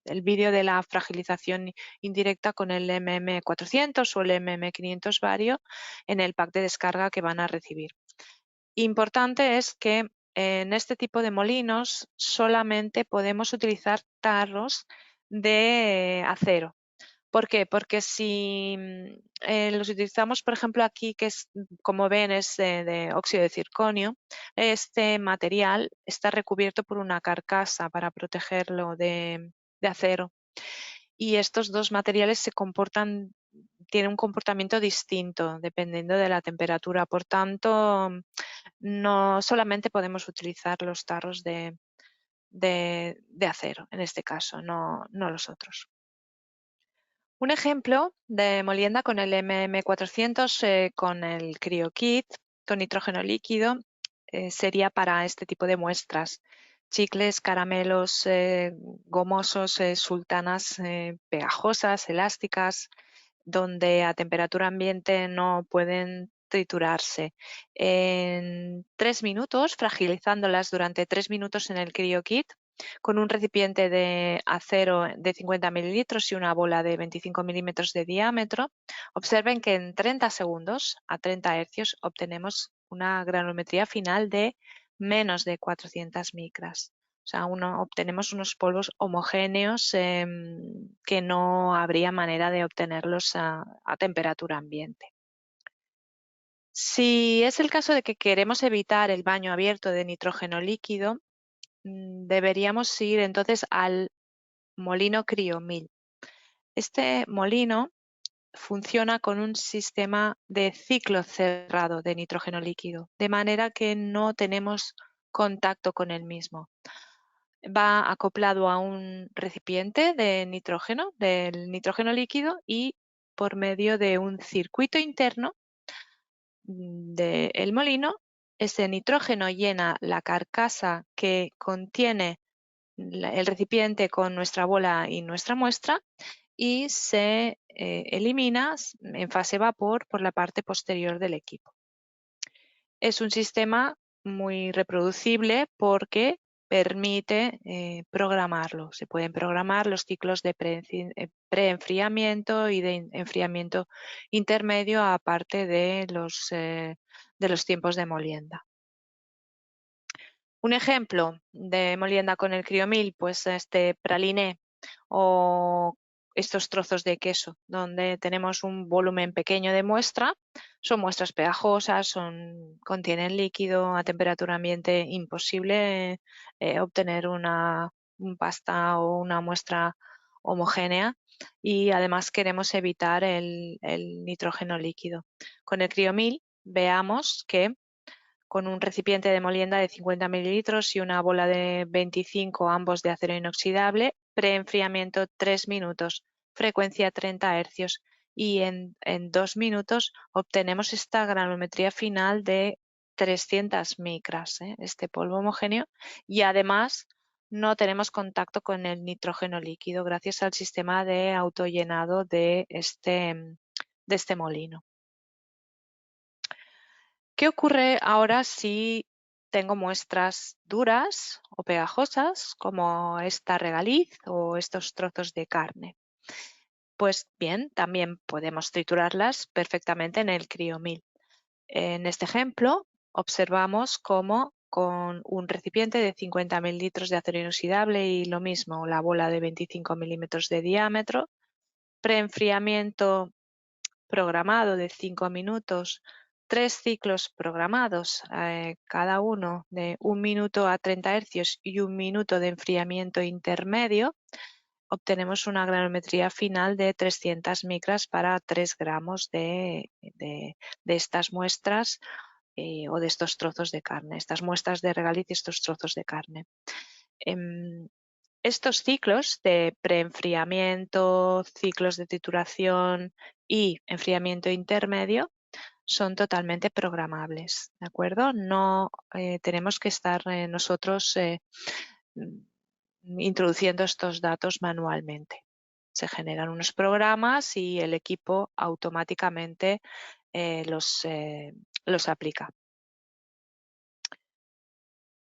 el vídeo de la fragilización indirecta con el MM400 o el MM500 Vario en el pack de descarga que van a recibir. Importante es que en este tipo de molinos solamente podemos utilizar tarros de acero. ¿Por qué? Porque si los utilizamos, por ejemplo, aquí, que es, como ven, es de óxido de circonio, este material está recubierto por una carcasa para protegerlo de acero. Y estos dos materiales tienen un comportamiento distinto dependiendo de la temperatura. Por tanto, no solamente podemos utilizar los tarros de acero, en este caso, no los otros. Un ejemplo de molienda con el MM400 con el CryoKit, con nitrógeno líquido, sería para este tipo de muestras. Chicles, caramelos gomosos, sultanas pegajosas, elásticas, donde a temperatura ambiente no pueden triturarse. En 3 minutos, fragilizándolas durante 3 minutos en el CryoKit, con un recipiente de acero de 50 mililitros y una bola de 25 milímetros de diámetro, observen que en 30 segundos a 30 hercios obtenemos una granulometría final de menos de 400 micras. O sea, obtenemos unos polvos homogéneos que no habría manera de obtenerlos a temperatura ambiente. Si es el caso de que queremos evitar el baño abierto de nitrógeno líquido, deberíamos ir entonces al molino CryoMill. Este molino funciona con un sistema de ciclo cerrado de nitrógeno líquido, de manera que no tenemos contacto con el mismo. Va acoplado a un recipiente de nitrógeno, del nitrógeno líquido, y por medio de un circuito interno del molino, ese nitrógeno llena la carcasa que contiene el recipiente con nuestra bola y nuestra muestra y se elimina en fase vapor por la parte posterior del equipo. Es un sistema muy reproducible porque permite programarlo. Se pueden programar los ciclos de preenfriamiento y de enfriamiento intermedio, aparte de los tiempos de molienda. Un ejemplo de molienda con el CryoMill, pues este praliné o estos trozos de queso, donde tenemos un volumen pequeño de muestra. Son muestras pegajosas, contienen líquido, a temperatura ambiente imposible obtener una pasta o una muestra homogénea, y además queremos evitar el nitrógeno líquido. Con el CryoMill veamos que con un recipiente de molienda de 50 mililitros y una bola de 25, ambos de acero inoxidable, preenfriamiento 3 minutos, frecuencia 30 hercios, y en 2 minutos obtenemos esta granulometría final de 300 micras, este polvo homogéneo, y además no tenemos contacto con el nitrógeno líquido gracias al sistema de autollenado de este molino. ¿Qué ocurre ahora si tengo muestras duras o pegajosas, como esta regaliz o estos trozos de carne? Pues bien, también podemos triturarlas perfectamente en el CryoMill. En este ejemplo, observamos cómo con un recipiente de 50.000 litros de acero inoxidable y lo mismo, la bola de 25 milímetros de diámetro, preenfriamiento programado de 5 minutos, 3 ciclos programados, cada uno de 1 minuto a 30 hercios y 1 minuto de enfriamiento intermedio, obtenemos una granulometría final de 300 micras para 3 gramos de estas muestras o de estos trozos de carne, estas muestras de regaliz y estos trozos de carne. Estos ciclos de preenfriamiento, ciclos de trituración y enfriamiento intermedio son totalmente programables, ¿de acuerdo? No tenemos que estar nosotros introduciendo estos datos manualmente. Se generan unos programas y el equipo automáticamente los aplica.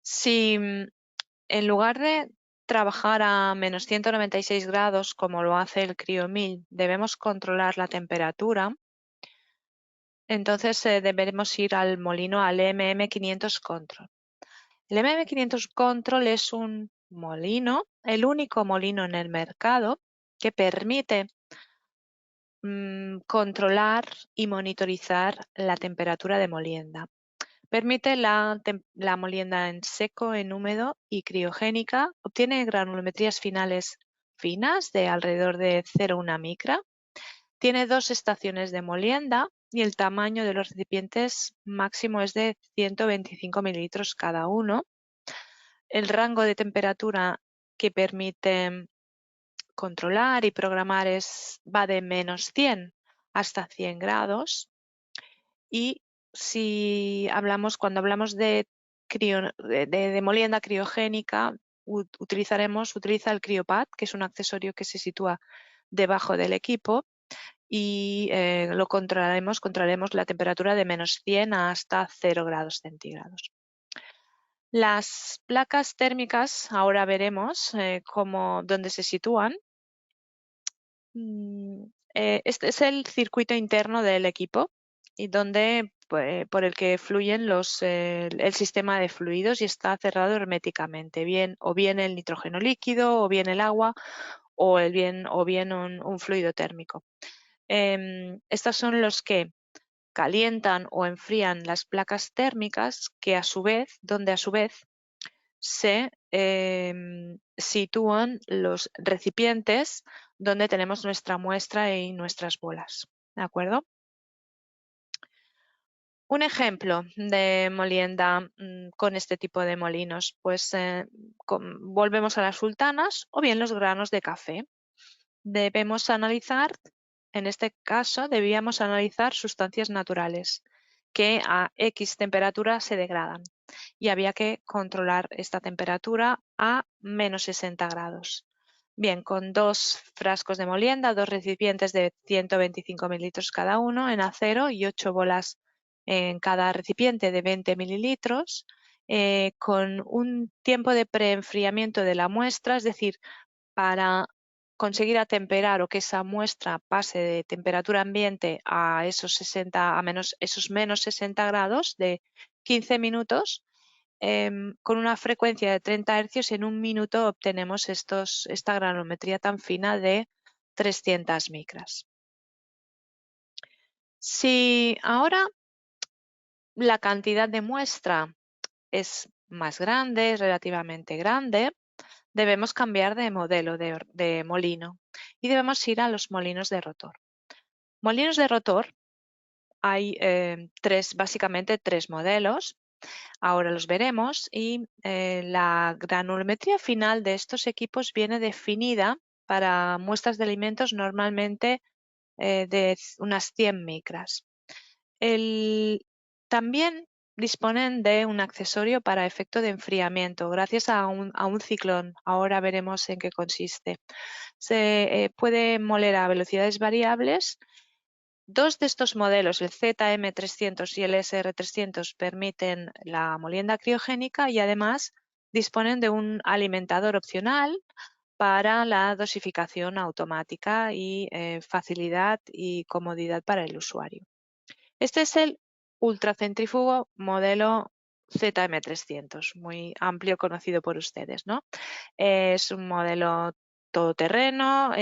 Si en lugar de trabajar a menos 196 grados, como lo hace el CryoMill, debemos controlar la temperatura, entonces deberemos ir al molino, al MM500 Control. El MM500 Control es un molino, el único molino en el mercado que permite controlar y monitorizar la temperatura de molienda. Permite la molienda en seco, en húmedo y criogénica. Obtiene granulometrías finales finas de alrededor de 0,1 micra. Tiene 2 estaciones de molienda y el tamaño de los recipientes máximo es de 125 mililitros cada uno. El rango de temperatura que permite controlar y programar va de menos 100 hasta 100 grados. Y cuando hablamos de molienda criogénica, utiliza el CryoPad, que es un accesorio que se sitúa debajo del equipo, y controlaremos la temperatura de menos 100 hasta 0 grados centígrados. Las placas térmicas, ahora veremos dónde se sitúan. Este es el circuito interno del equipo y por el que fluyen el sistema de fluidos y está cerrado herméticamente, o bien el nitrógeno líquido, o bien el agua, o bien un fluido térmico. Estos son los que calientan o enfrían las placas térmicas donde a su vez se sitúan los recipientes donde tenemos nuestra muestra y nuestras bolas, ¿de acuerdo? Un ejemplo de molienda con este tipo de molinos, pues volvemos a las sultanas o bien los granos de café. Debemos analizar, en este caso, debíamos analizar sustancias naturales que a X temperatura se degradan y había que controlar esta temperatura a menos 60 grados. Bien, con 2 frascos de molienda, 2 recipientes de 125 mililitros cada uno en acero y 8 bolas en cada recipiente de 20 mililitros, con un tiempo de preenfriamiento de la muestra, es decir, para conseguir atemperar o que esa muestra pase de temperatura ambiente a esos menos 60 grados de 15 minutos, con una frecuencia de 30 hercios, en 1 minuto obtenemos esta granulometría tan fina de 300 micras. Si ahora la cantidad de muestra es más grande, es relativamente grande, debemos cambiar de modelo de molino y debemos ir a los molinos de rotor. Molinos de rotor hay básicamente tres modelos. Ahora los veremos y la granulometría final de estos equipos viene definida para muestras de alimentos normalmente de unas 100 micras. También disponen de un accesorio para efecto de enfriamiento gracias a un ciclón. Ahora veremos en qué consiste. Se puede moler a velocidades variables. Dos de estos modelos, el ZM300 y el SR300, permiten la molienda criogénica y además disponen de un alimentador opcional para la dosificación automática y facilidad y comodidad para el usuario. Este es el ultracentrífugo modelo ZM300, muy amplio conocido por ustedes, ¿no? Es un modelo todoterreno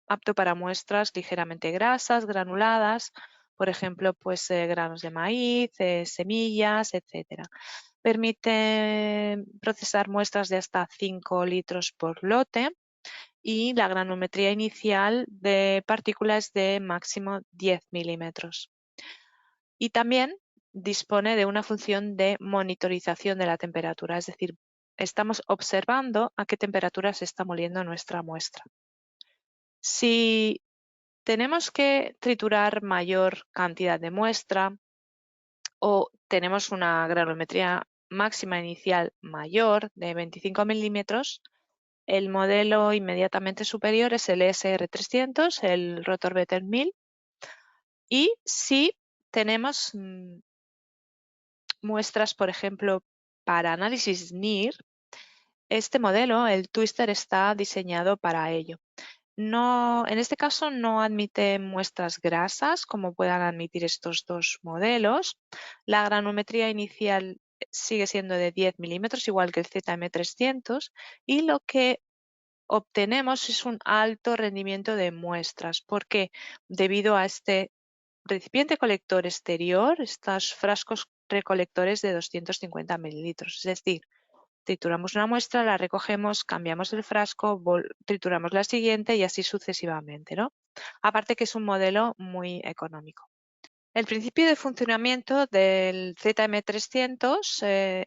apto para muestras ligeramente grasas, granuladas, por ejemplo, pues granos de maíz, semillas, etcétera. Permite procesar muestras de hasta 5 litros por lote y la granulometría inicial de partículas de máximo 10 milímetros. Y también dispone de una función de monitorización de la temperatura, es decir, estamos observando a qué temperatura se está moliendo nuestra muestra. Si tenemos que triturar mayor cantidad de muestra o tenemos una granulometría máxima inicial mayor de 25 milímetros, el modelo inmediatamente superior es el SR300, el rotor Better 1000. Y si tenemos muestras, por ejemplo, para análisis NIR, este modelo, el Twister, está diseñado para ello. En este caso no admite muestras grasas como puedan admitir estos dos modelos. La granulometría inicial sigue siendo de 10 milímetros, igual que el ZM300, y lo que obtenemos es un alto rendimiento de muestras. ¿Por qué? Debido a este recipiente colector exterior, estos frascos recolectores de 250 mililitros. Es decir, trituramos una muestra, la recogemos, cambiamos el frasco, trituramos la siguiente y así sucesivamente, ¿no? Aparte que es un modelo muy económico. El principio de funcionamiento del ZM300,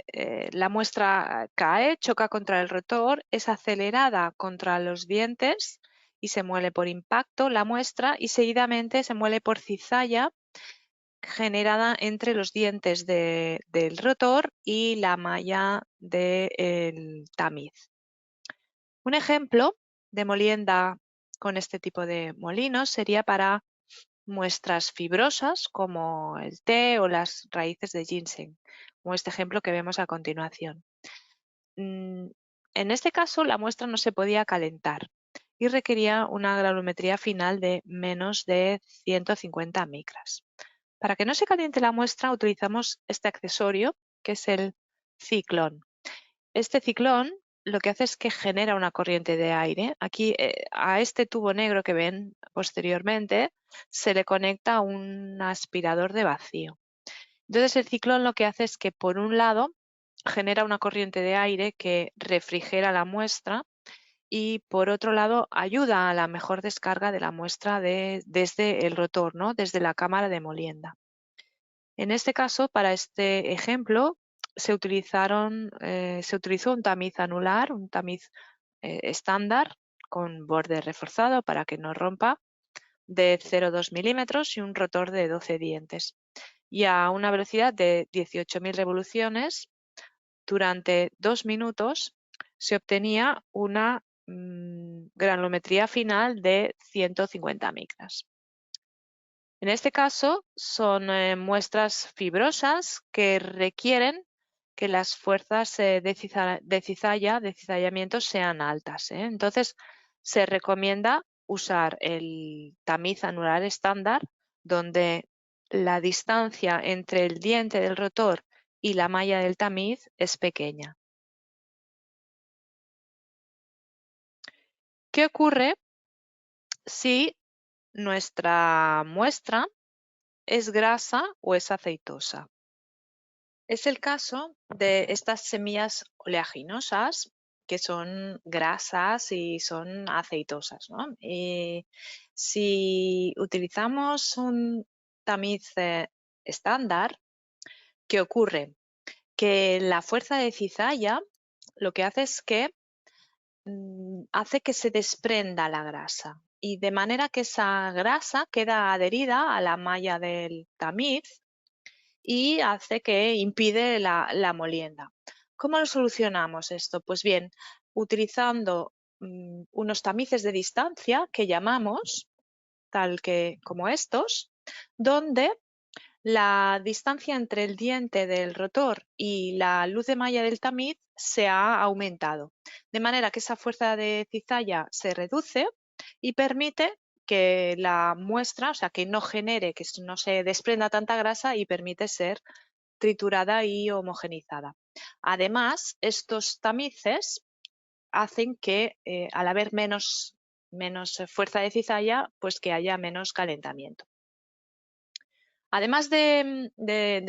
la muestra cae, choca contra el rotor, es acelerada contra los dientes y se muele por impacto la muestra y seguidamente se muele por cizalla generada entre los dientes del rotor y la malla del tamiz. Un ejemplo de molienda con este tipo de molinos sería para muestras fibrosas como el té o las raíces de ginseng, como este ejemplo que vemos a continuación. En este caso, la muestra no se podía calentar y requería una granulometría final de menos de 150 micras. Para que no se caliente la muestra, utilizamos este accesorio, que es el ciclón. Este ciclón lo que hace es que genera una corriente de aire. Aquí a este tubo negro que ven posteriormente se le conecta un aspirador de vacío. Entonces el ciclón lo que hace es que por un lado genera una corriente de aire que refrigera la muestra y por otro lado ayuda a la mejor descarga de la muestra desde el rotor, ¿no? Desde la cámara de molienda. En este caso, para este ejemplo, se utilizó un tamiz anular, un tamiz estándar con borde reforzado para que no rompa, de 0,2 milímetros y un rotor de 12 dientes. Y a una velocidad de 18.000 revoluciones, durante 2 minutos se obtenía una granulometría final de 150 micras. En este caso son muestras fibrosas que requieren que las fuerzas de cizallamiento sean altas. Entonces se recomienda usar el tamiz anular estándar, donde la distancia entre el diente del rotor y la malla del tamiz es pequeña. ¿Qué ocurre si nuestra muestra es grasa o es aceitosa? Es el caso de estas semillas oleaginosas que son grasas y son aceitosas, ¿no? Si utilizamos un tamiz estándar, ¿qué ocurre? Que la fuerza de cizalla lo que hace es que hace que se desprenda la grasa y de manera que esa grasa queda adherida a la malla del tamiz y hace que impide la molienda. ¿Cómo lo solucionamos esto? Pues bien, utilizando unos tamices de distancia que llamamos, tal que como estos, donde la distancia entre el diente del rotor y la luz de malla del tamiz se ha aumentado, de manera que esa fuerza de cizalla se reduce y permite que la muestra, o sea, que no genere, que no se desprenda tanta grasa y permite ser triturada y homogenizada. Además, estos tamices hacen que al haber menos fuerza de cizalla, pues que haya menos calentamiento. Además de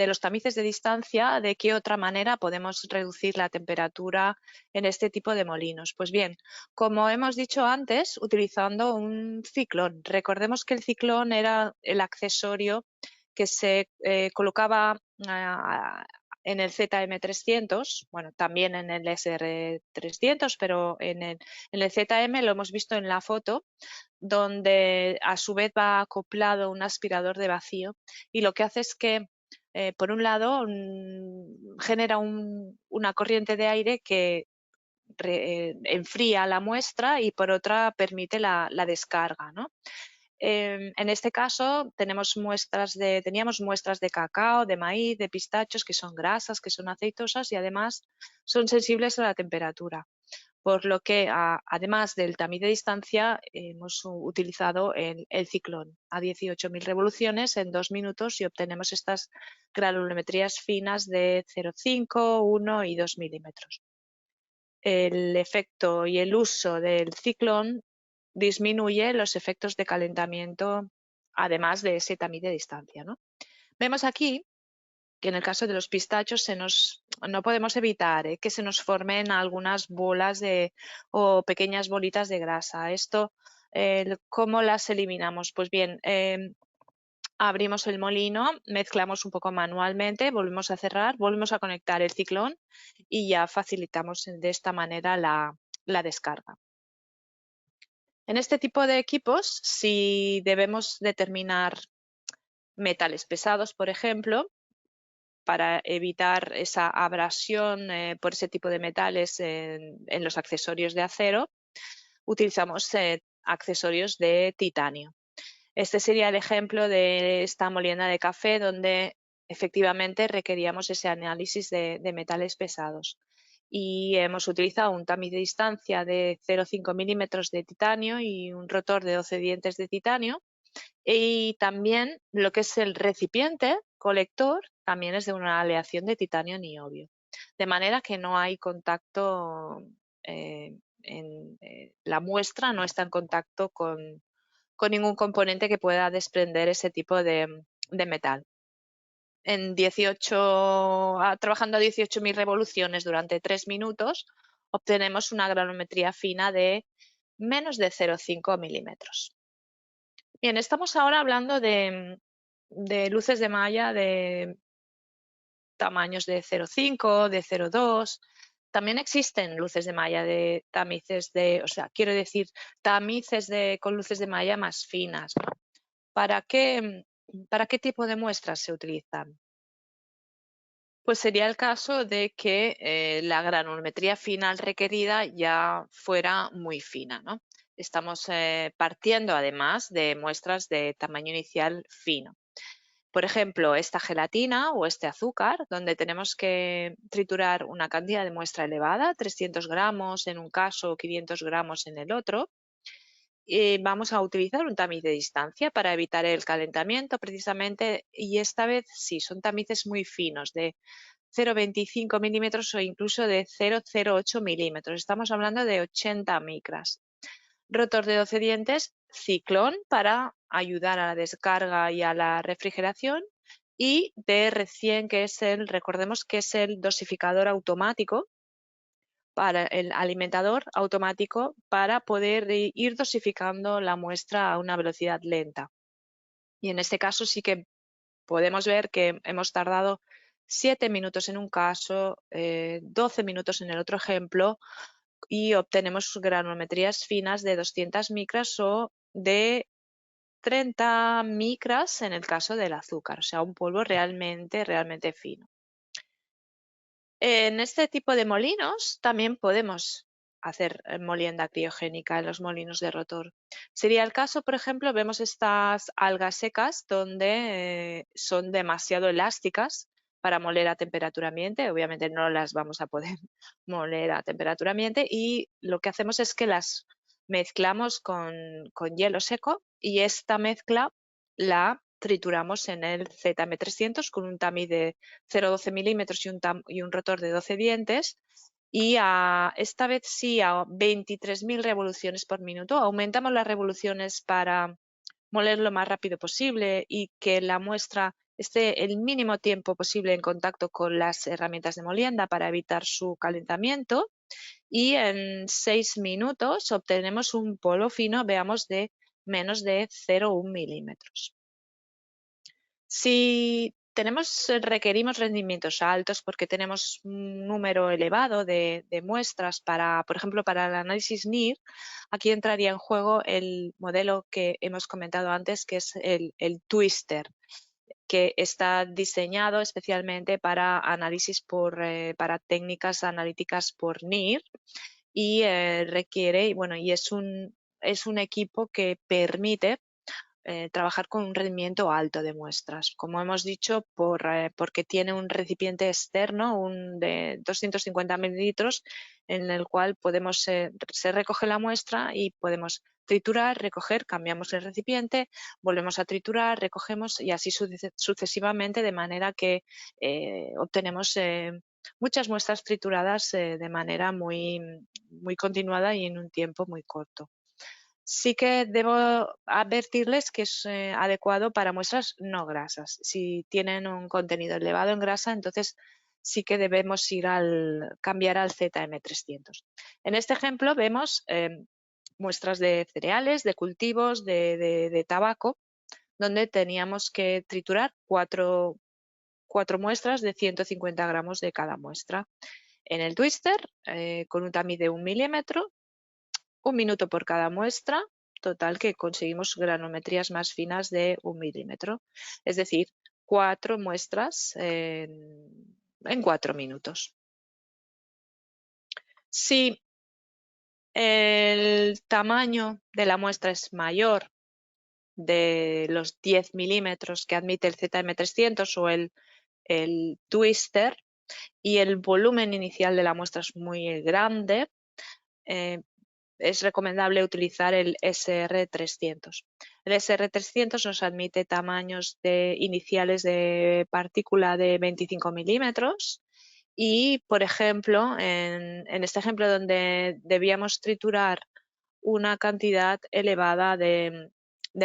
los tamices de distancia, ¿de qué otra manera podemos reducir la temperatura en este tipo de molinos? Pues bien, como hemos dicho antes, utilizando un ciclón. Recordemos que el ciclón era el accesorio que se colocaba en el ZM300, bueno, también en el SR300, pero en el ZM lo hemos visto en la foto, donde a su vez va acoplado un aspirador de vacío y lo que hace es que, por un lado, genera una corriente de aire que enfría la muestra y por otra permite la descarga, ¿no? En este caso teníamos muestras de cacao, de maíz, de pistachos, que son grasas, que son aceitosas y además son sensibles a la temperatura. Por lo que, además del tamiz de distancia, hemos utilizado el ciclón a 18.000 revoluciones en 2 minutos y obtenemos estas granulometrías finas de 0,5, 1 y 2 milímetros. El efecto y el uso del ciclón disminuye los efectos de calentamiento, además de ese tamiz de distancia, ¿no? Vemos aquí que en el caso de los pistachos no podemos evitar que se nos formen algunas bolas o pequeñas bolitas de grasa. Esto, ¿cómo las eliminamos? Pues bien, abrimos el molino, mezclamos un poco manualmente, volvemos a cerrar, volvemos a conectar el ciclón y ya facilitamos de esta manera la descarga. En este tipo de equipos, si debemos determinar metales pesados, por ejemplo, para evitar esa abrasión por ese tipo de metales en los accesorios de acero, utilizamos accesorios de titanio. Este sería el ejemplo de esta molienda de café donde efectivamente requeríamos ese análisis de metales pesados. Y hemos utilizado un tamiz de distancia de 0,5 milímetros de titanio y un rotor de 12 dientes de titanio. Y también lo que es el recipiente colector también es de una aleación de titanio niobio. De manera que no hay contacto, la muestra no está en contacto con ningún componente que pueda desprender ese tipo de metal. Trabajando a 18.000 revoluciones durante 3 minutos, obtenemos una granulometría fina de menos de 0,5 milímetros. Bien, estamos ahora hablando de luces de malla de tamaños de 0,5, de 0,2. También existen luces de malla de tamices quiero decir, tamices con luces de malla más finas, ¿no? ¿Para qué tipo de muestras se utilizan? Pues sería el caso de que la granulometría final requerida ya fuera muy fina, ¿no? Estamos partiendo además de muestras de tamaño inicial fino. Por ejemplo, esta gelatina o este azúcar, donde tenemos que triturar una cantidad de muestra elevada, 300 gramos en un caso o 500 gramos en el otro, vamos a utilizar un tamiz de distancia para evitar el calentamiento precisamente, y esta vez sí, son tamices muy finos de 0,25 milímetros o incluso de 0,08 milímetros. Estamos hablando de 80 micras. Rotor de 12 dientes, ciclón para ayudar a la descarga y a la refrigeración, y DR100, recordemos que es el dosificador automático, para el alimentador automático para poder ir dosificando la muestra a una velocidad lenta. Y en este caso sí que podemos ver que hemos tardado 7 minutos en un caso, 12 minutos en el otro ejemplo, y obtenemos granulometrías finas de 200 micras o de 30 micras en el caso del azúcar, o sea, un polvo realmente fino. En este tipo de molinos también podemos hacer molienda criogénica en los molinos de rotor. Sería el caso, por ejemplo, vemos estas algas secas donde son demasiado elásticas para moler a temperatura ambiente. Obviamente no las vamos a poder moler a temperatura ambiente y lo que hacemos es que las mezclamos con hielo seco y esta mezcla la trituramos en el ZM300 con un tamiz de 0,12 milímetros y un rotor de 12 dientes y esta vez sí a 23.000 revoluciones por minuto. Aumentamos las revoluciones para moler lo más rápido posible y que la muestra esté el mínimo tiempo posible en contacto con las herramientas de molienda para evitar su calentamiento y en 6 minutos obtenemos un polvo fino, veamos, de menos de 0,1 milímetros. Si requerimos rendimientos altos porque tenemos un número elevado de muestras para, por ejemplo, para el análisis NIR, aquí entraría en juego el modelo que hemos comentado antes, que es el Twister, que está diseñado especialmente para análisis para técnicas analíticas por NIR y requiere, bueno, y es un equipo que permite trabajar con un rendimiento alto de muestras. Como hemos dicho, porque tiene un recipiente externo, de 250 mililitros, en el cual se recoge la muestra y podemos triturar, recoger, cambiamos el recipiente, volvemos a triturar, recogemos y así sucesivamente, de manera que obtenemos muchas muestras trituradas de manera muy continuada y en un tiempo muy corto. Sí que debo advertirles que es adecuado para muestras no grasas. Si tienen un contenido elevado en grasa, entonces sí que debemos cambiar al ZM300. En este ejemplo vemos muestras de cereales, de cultivos, de tabaco, donde teníamos que triturar cuatro muestras de 150 gramos de cada muestra. En el twister, con un tamiz de 1 milímetro, 1 minuto por cada muestra, total que conseguimos granometrías más finas de 1 milímetro. Es decir, 4 muestras en 4 minutos. Si el tamaño de la muestra es mayor de los 10 milímetros que admite el ZM300 o el Twister y el volumen inicial de la muestra es muy grande, es recomendable utilizar el SR300. El SR300 nos admite tamaños iniciales de partícula de 25 milímetros y, por ejemplo, en este ejemplo donde debíamos triturar una cantidad elevada de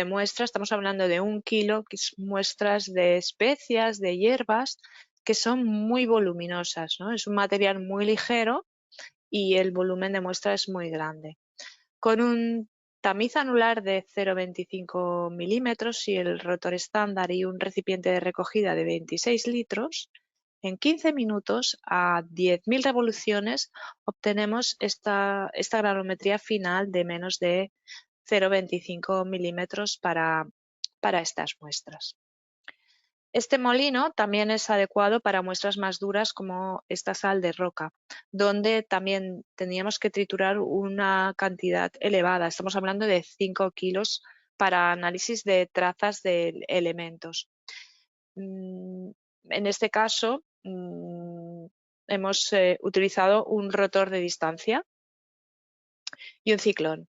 muestras, estamos hablando de 1 kilo, que es muestras de especias, de hierbas, que son muy voluminosas, ¿no? Es un material muy ligero y el volumen de muestra es muy grande. Con un tamiz anular de 0,25 milímetros y el rotor estándar y un recipiente de recogida de 26 litros, en 15 minutos a 10.000 revoluciones obtenemos esta granometría final de menos de 0,25 milímetros para estas muestras. Este molino también es adecuado para muestras más duras como esta sal de roca, donde también tendríamos que triturar una cantidad elevada. Estamos hablando de 5 kilos para análisis de trazas de elementos. En este caso hemos utilizado un rotor de distancia y un ciclón.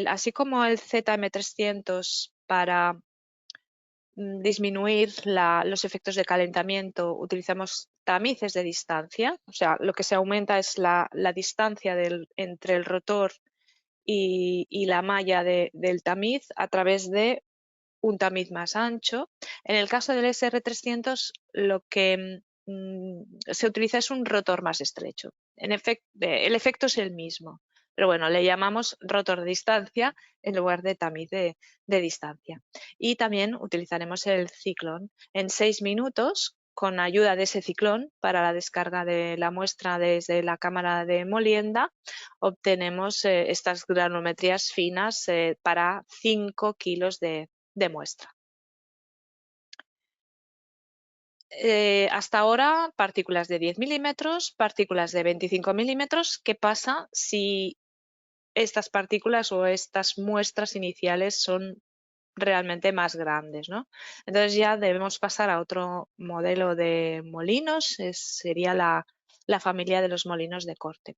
Así como el ZM300 para disminuir los efectos de calentamiento, utilizamos tamices de distancia, o sea, lo que se aumenta es la distancia entre el rotor y la malla del tamiz a través de un tamiz más ancho. En el caso del SR300 lo que se utiliza es un rotor más estrecho. El efecto es el mismo, pero bueno, le llamamos rotor de distancia en lugar de tamiz de distancia. Y también utilizaremos el ciclón. En 6 minutos, con ayuda de ese ciclón para la descarga de la muestra desde la cámara de molienda, obtenemos estas granometrías finas para 5 kilos de de muestra. Hasta ahora, partículas de 10 milímetros, partículas de 25 milímetros. ¿Qué pasa si estas partículas o estas muestras iniciales son realmente más grandes, ¿no? Entonces ya debemos pasar a otro modelo de molinos, sería la familia de los molinos de corte.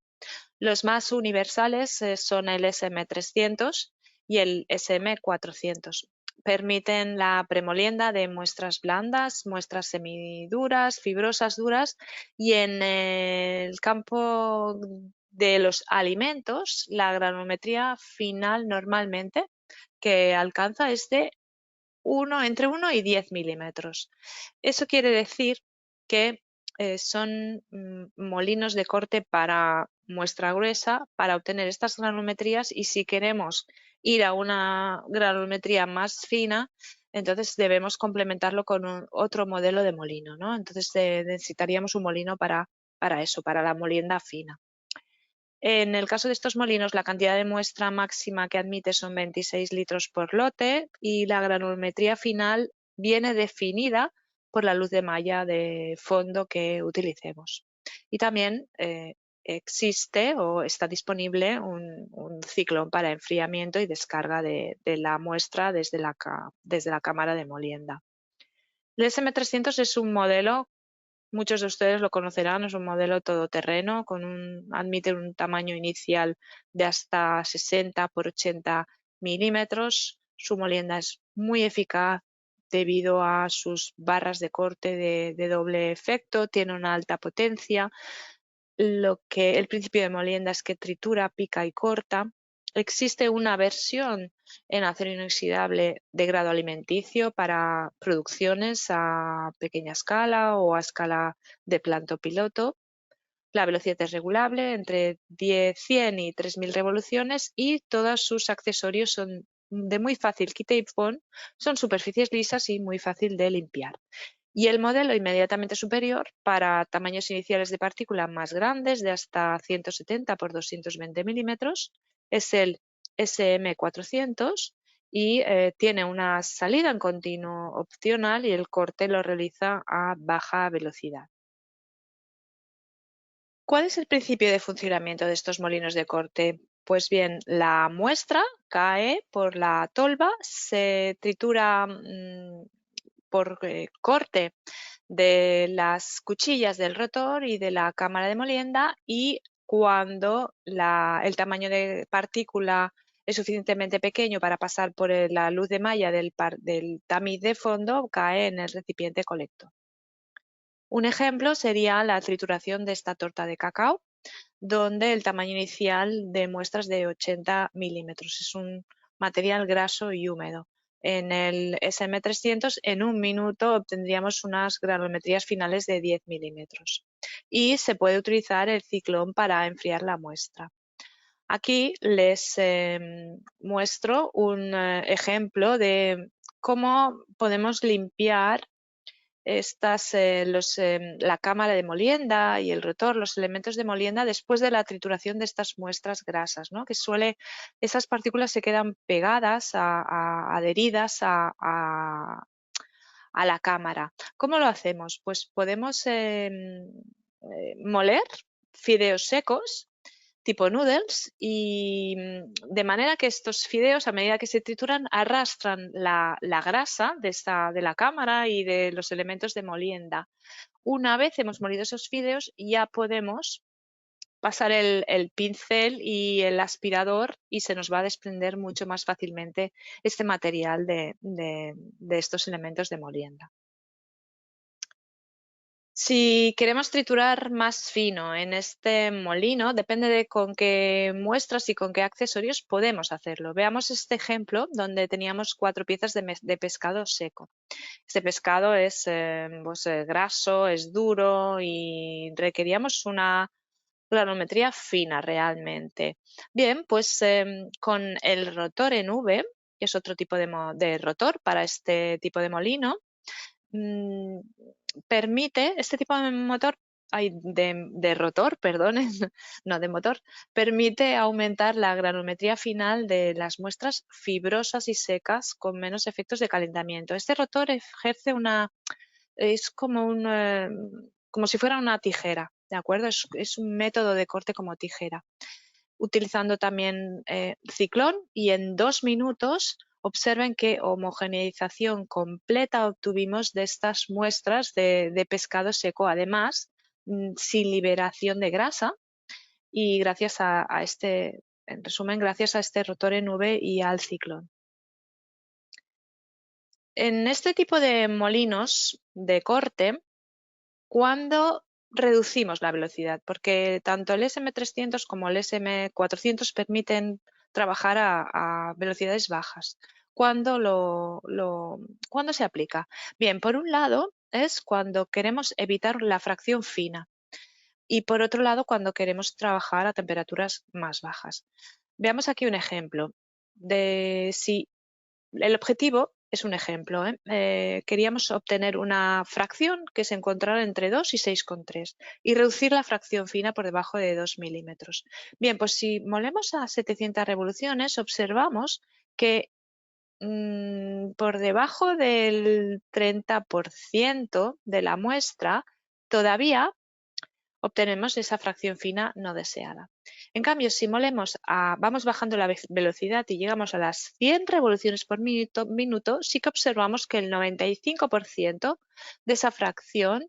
Los más universales son el SM300 y el SM400. Permiten la premolienda de muestras blandas, muestras semiduras, fibrosas, duras, y en el campo de los alimentos la granulometría final normalmente que alcanza es de entre 1 y 10 milímetros. Eso quiere decir que son molinos de corte para muestra gruesa para obtener estas granulometrías, y si queremos ir a una granulometría más fina, entonces debemos complementarlo con otro modelo de molino, ¿no? Entonces necesitaríamos un molino para eso, para la molienda fina. En el caso de estos molinos, la cantidad de muestra máxima que admite son 26 litros por lote y la granulometría final viene definida por la luz de malla de fondo que utilicemos. Y también existe o está disponible un ciclón para enfriamiento y descarga de la muestra desde la cámara de molienda. El SM300 es un modelo. Muchos de ustedes lo conocerán, es un modelo todoterreno, admite un tamaño inicial de hasta 60 por 80 milímetros. Su molienda es muy eficaz debido a sus barras de corte de doble efecto, tiene una alta potencia. El principio de molienda es que tritura, pica y corta. Existe una versión en acero inoxidable de grado alimenticio para producciones a pequeña escala o a escala de planto piloto. La velocidad es regulable entre 100 y 3000 revoluciones y todos sus accesorios son de muy fácil quita y pon, son superficies lisas y muy fácil de limpiar. Y el modelo inmediatamente superior para tamaños iniciales de partícula más grandes, de hasta 170 por 220 milímetros, es el SM400 y tiene una salida en continuo opcional y el corte lo realiza a baja velocidad. ¿Cuál es el principio de funcionamiento de estos molinos de corte? Pues bien, la muestra cae por la tolva, se tritura por corte de las cuchillas del rotor y de la cámara de molienda, y cuando el tamaño de partícula es suficientemente pequeño para pasar por la luz de malla del tamiz de fondo, cae en el recipiente colector. Un ejemplo sería la trituración de esta torta de cacao, donde el tamaño inicial de muestras de 80 milímetros. Es un material graso y húmedo. En el SM300 en un minuto obtendríamos unas granulometrías finales de 10 milímetros. Y se puede utilizar el ciclón para enfriar la muestra. Aquí les muestro un ejemplo de cómo podemos limpiar la cámara de molienda y el rotor, los elementos de molienda después de la trituración de estas muestras grasas, ¿no? Que esas partículas se quedan pegadas, adheridas a la cámara. ¿Cómo lo hacemos? Pues podemos moler fideos secos tipo noodles y de manera que estos fideos, a medida que se trituran, arrastran la grasa de la cámara y de los elementos de molienda. Una vez hemos molido esos fideos, ya podemos pasar el pincel y el aspirador y se nos va a desprender mucho más fácilmente este material de estos elementos de molienda. Si queremos triturar más fino en este molino, depende de con qué muestras y con qué accesorios podemos hacerlo. Veamos este ejemplo donde teníamos 4 piezas de pescado seco. Este pescado es graso, es duro y requeríamos una granulometría fina realmente. Bien, pues con el rotor en V, que es otro tipo de rotor para este tipo de molino, este tipo de motor de rotor, perdón, no de motor, permite aumentar la granulometría final de las muestras fibrosas y secas con menos efectos de calentamiento. Este rotor ejerce es como como si fuera una tijera, ¿de acuerdo? Es un método de corte como tijera, utilizando también ciclón, y en 2 minutos observen qué homogeneización completa obtuvimos de estas muestras de pescado seco, además sin liberación de grasa, y gracias a este, en resumen, gracias a este rotor en V y al ciclón. En este tipo de molinos de corte, ¿cuándo reducimos la velocidad? Porque tanto el SM300 como el SM400 permiten trabajar a velocidades bajas. ¿Cuándo se aplica? Bien, por un lado es cuando queremos evitar la fracción fina, y por otro lado cuando queremos trabajar a temperaturas más bajas. Veamos aquí un ejemplo de si el objetivo es un ejemplo. Queríamos obtener una fracción que se encontrara entre 2 y 6,3 y reducir la fracción fina por debajo de 2 milímetros. Bien, pues si molemos a 700 revoluciones, observamos que por debajo del 30% de la muestra todavía obtenemos esa fracción fina no deseada. En cambio, si vamos bajando la velocidad y llegamos a las 100 revoluciones por minuto, sí que observamos que el 95% de esa fracción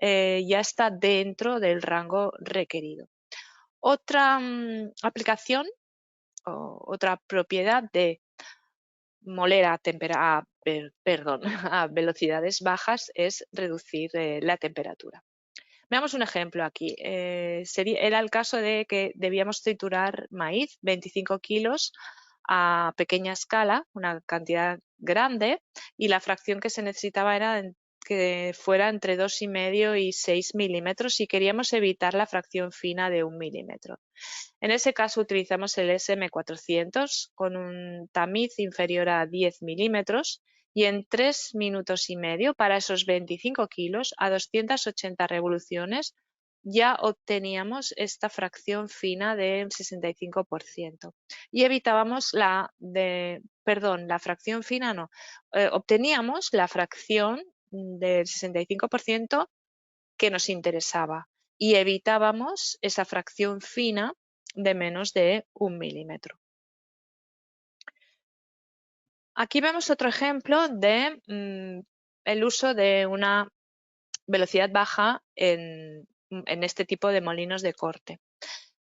ya está dentro del rango requerido. Otra aplicación o otra propiedad de moler a velocidades bajas es reducir la temperatura. Veamos un ejemplo aquí. Era el caso de que debíamos triturar maíz, 25 kilos, a pequeña escala, una cantidad grande, y la fracción que se necesitaba era que fuera entre 2,5 y 6 milímetros, y queríamos evitar la fracción fina de 1 milímetro. En ese caso utilizamos el SM400 con un tamiz inferior a 10 milímetros, y en 3 minutos y medio para esos 25 kilos a 280 revoluciones ya obteníamos esta fracción fina del 65%, y evitábamos la fracción fina no, obteníamos la fracción del 65% que nos interesaba, y evitábamos esa fracción fina de menos de 1 milímetro. Aquí vemos otro ejemplo de el uso de una velocidad baja en este tipo de molinos de corte,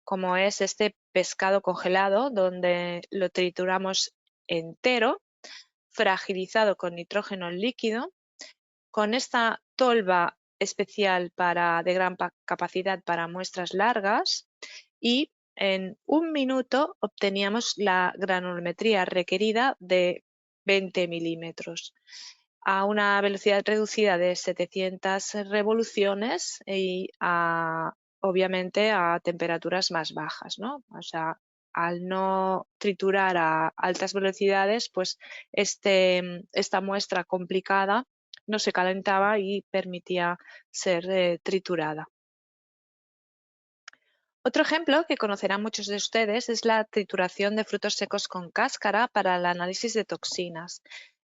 como es este pescado congelado, donde lo trituramos entero, fragilizado con nitrógeno líquido, con esta tolva especial de gran capacidad para muestras largas, y en 1 minuto obteníamos la granulometría requerida de 20 milímetros a una velocidad reducida de 700 revoluciones y obviamente a temperaturas más bajas, ¿no? O sea, al no triturar a altas velocidades, pues esta muestra complicada no se calentaba y permitía ser triturada. Otro ejemplo que conocerán muchos de ustedes es la trituración de frutos secos con cáscara para el análisis de toxinas.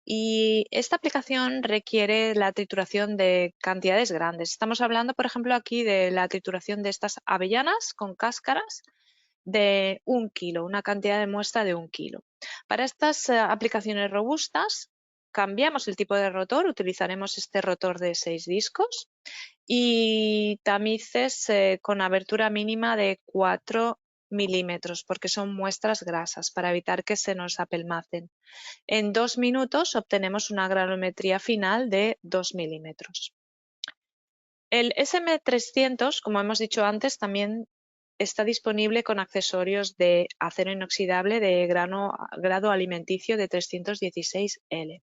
Y esta aplicación requiere la trituración de cantidades grandes. Estamos hablando, por ejemplo, aquí de la trituración de estas avellanas con cáscaras de 1 kilo, una cantidad de muestra de 1 kilo. Para estas aplicaciones robustas, cambiamos el tipo de rotor, utilizaremos este rotor de 6 discos y tamices con abertura mínima de 4 milímetros, porque son muestras grasas, para evitar que se nos apelmacen. En 2 minutos obtenemos una granulometría final de 2 milímetros. El SM300, como hemos dicho antes, también está disponible con accesorios de acero inoxidable de grado alimenticio de 316L.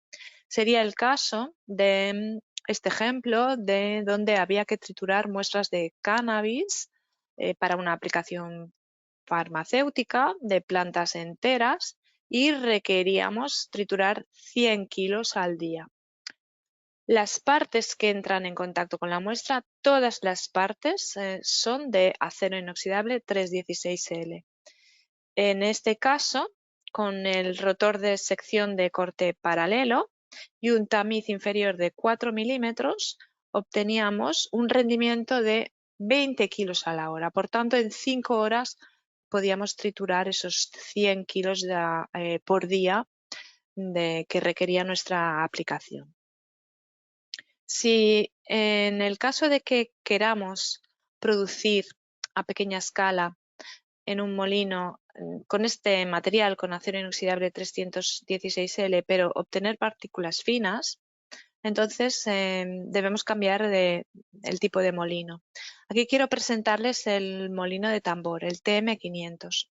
Sería el caso de este ejemplo de donde había que triturar muestras de cannabis para una aplicación farmacéutica de plantas enteras, y requeríamos triturar 100 kilos al día. Las partes que entran en contacto con la muestra, todas las partes son de acero inoxidable 316L. En este caso, con el rotor de sección de corte paralelo y un tamiz inferior de 4 milímetros, obteníamos un rendimiento de 20 kilos a la hora. Por tanto, en 5 horas podíamos triturar esos 100 kilos por día que requería nuestra aplicación. Si en el caso de que queramos producir a pequeña escala en un molino con este material, con acero inoxidable 316L, pero obtener partículas finas, entonces debemos cambiar el tipo de molino. Aquí quiero presentarles el molino de tambor, el TM500.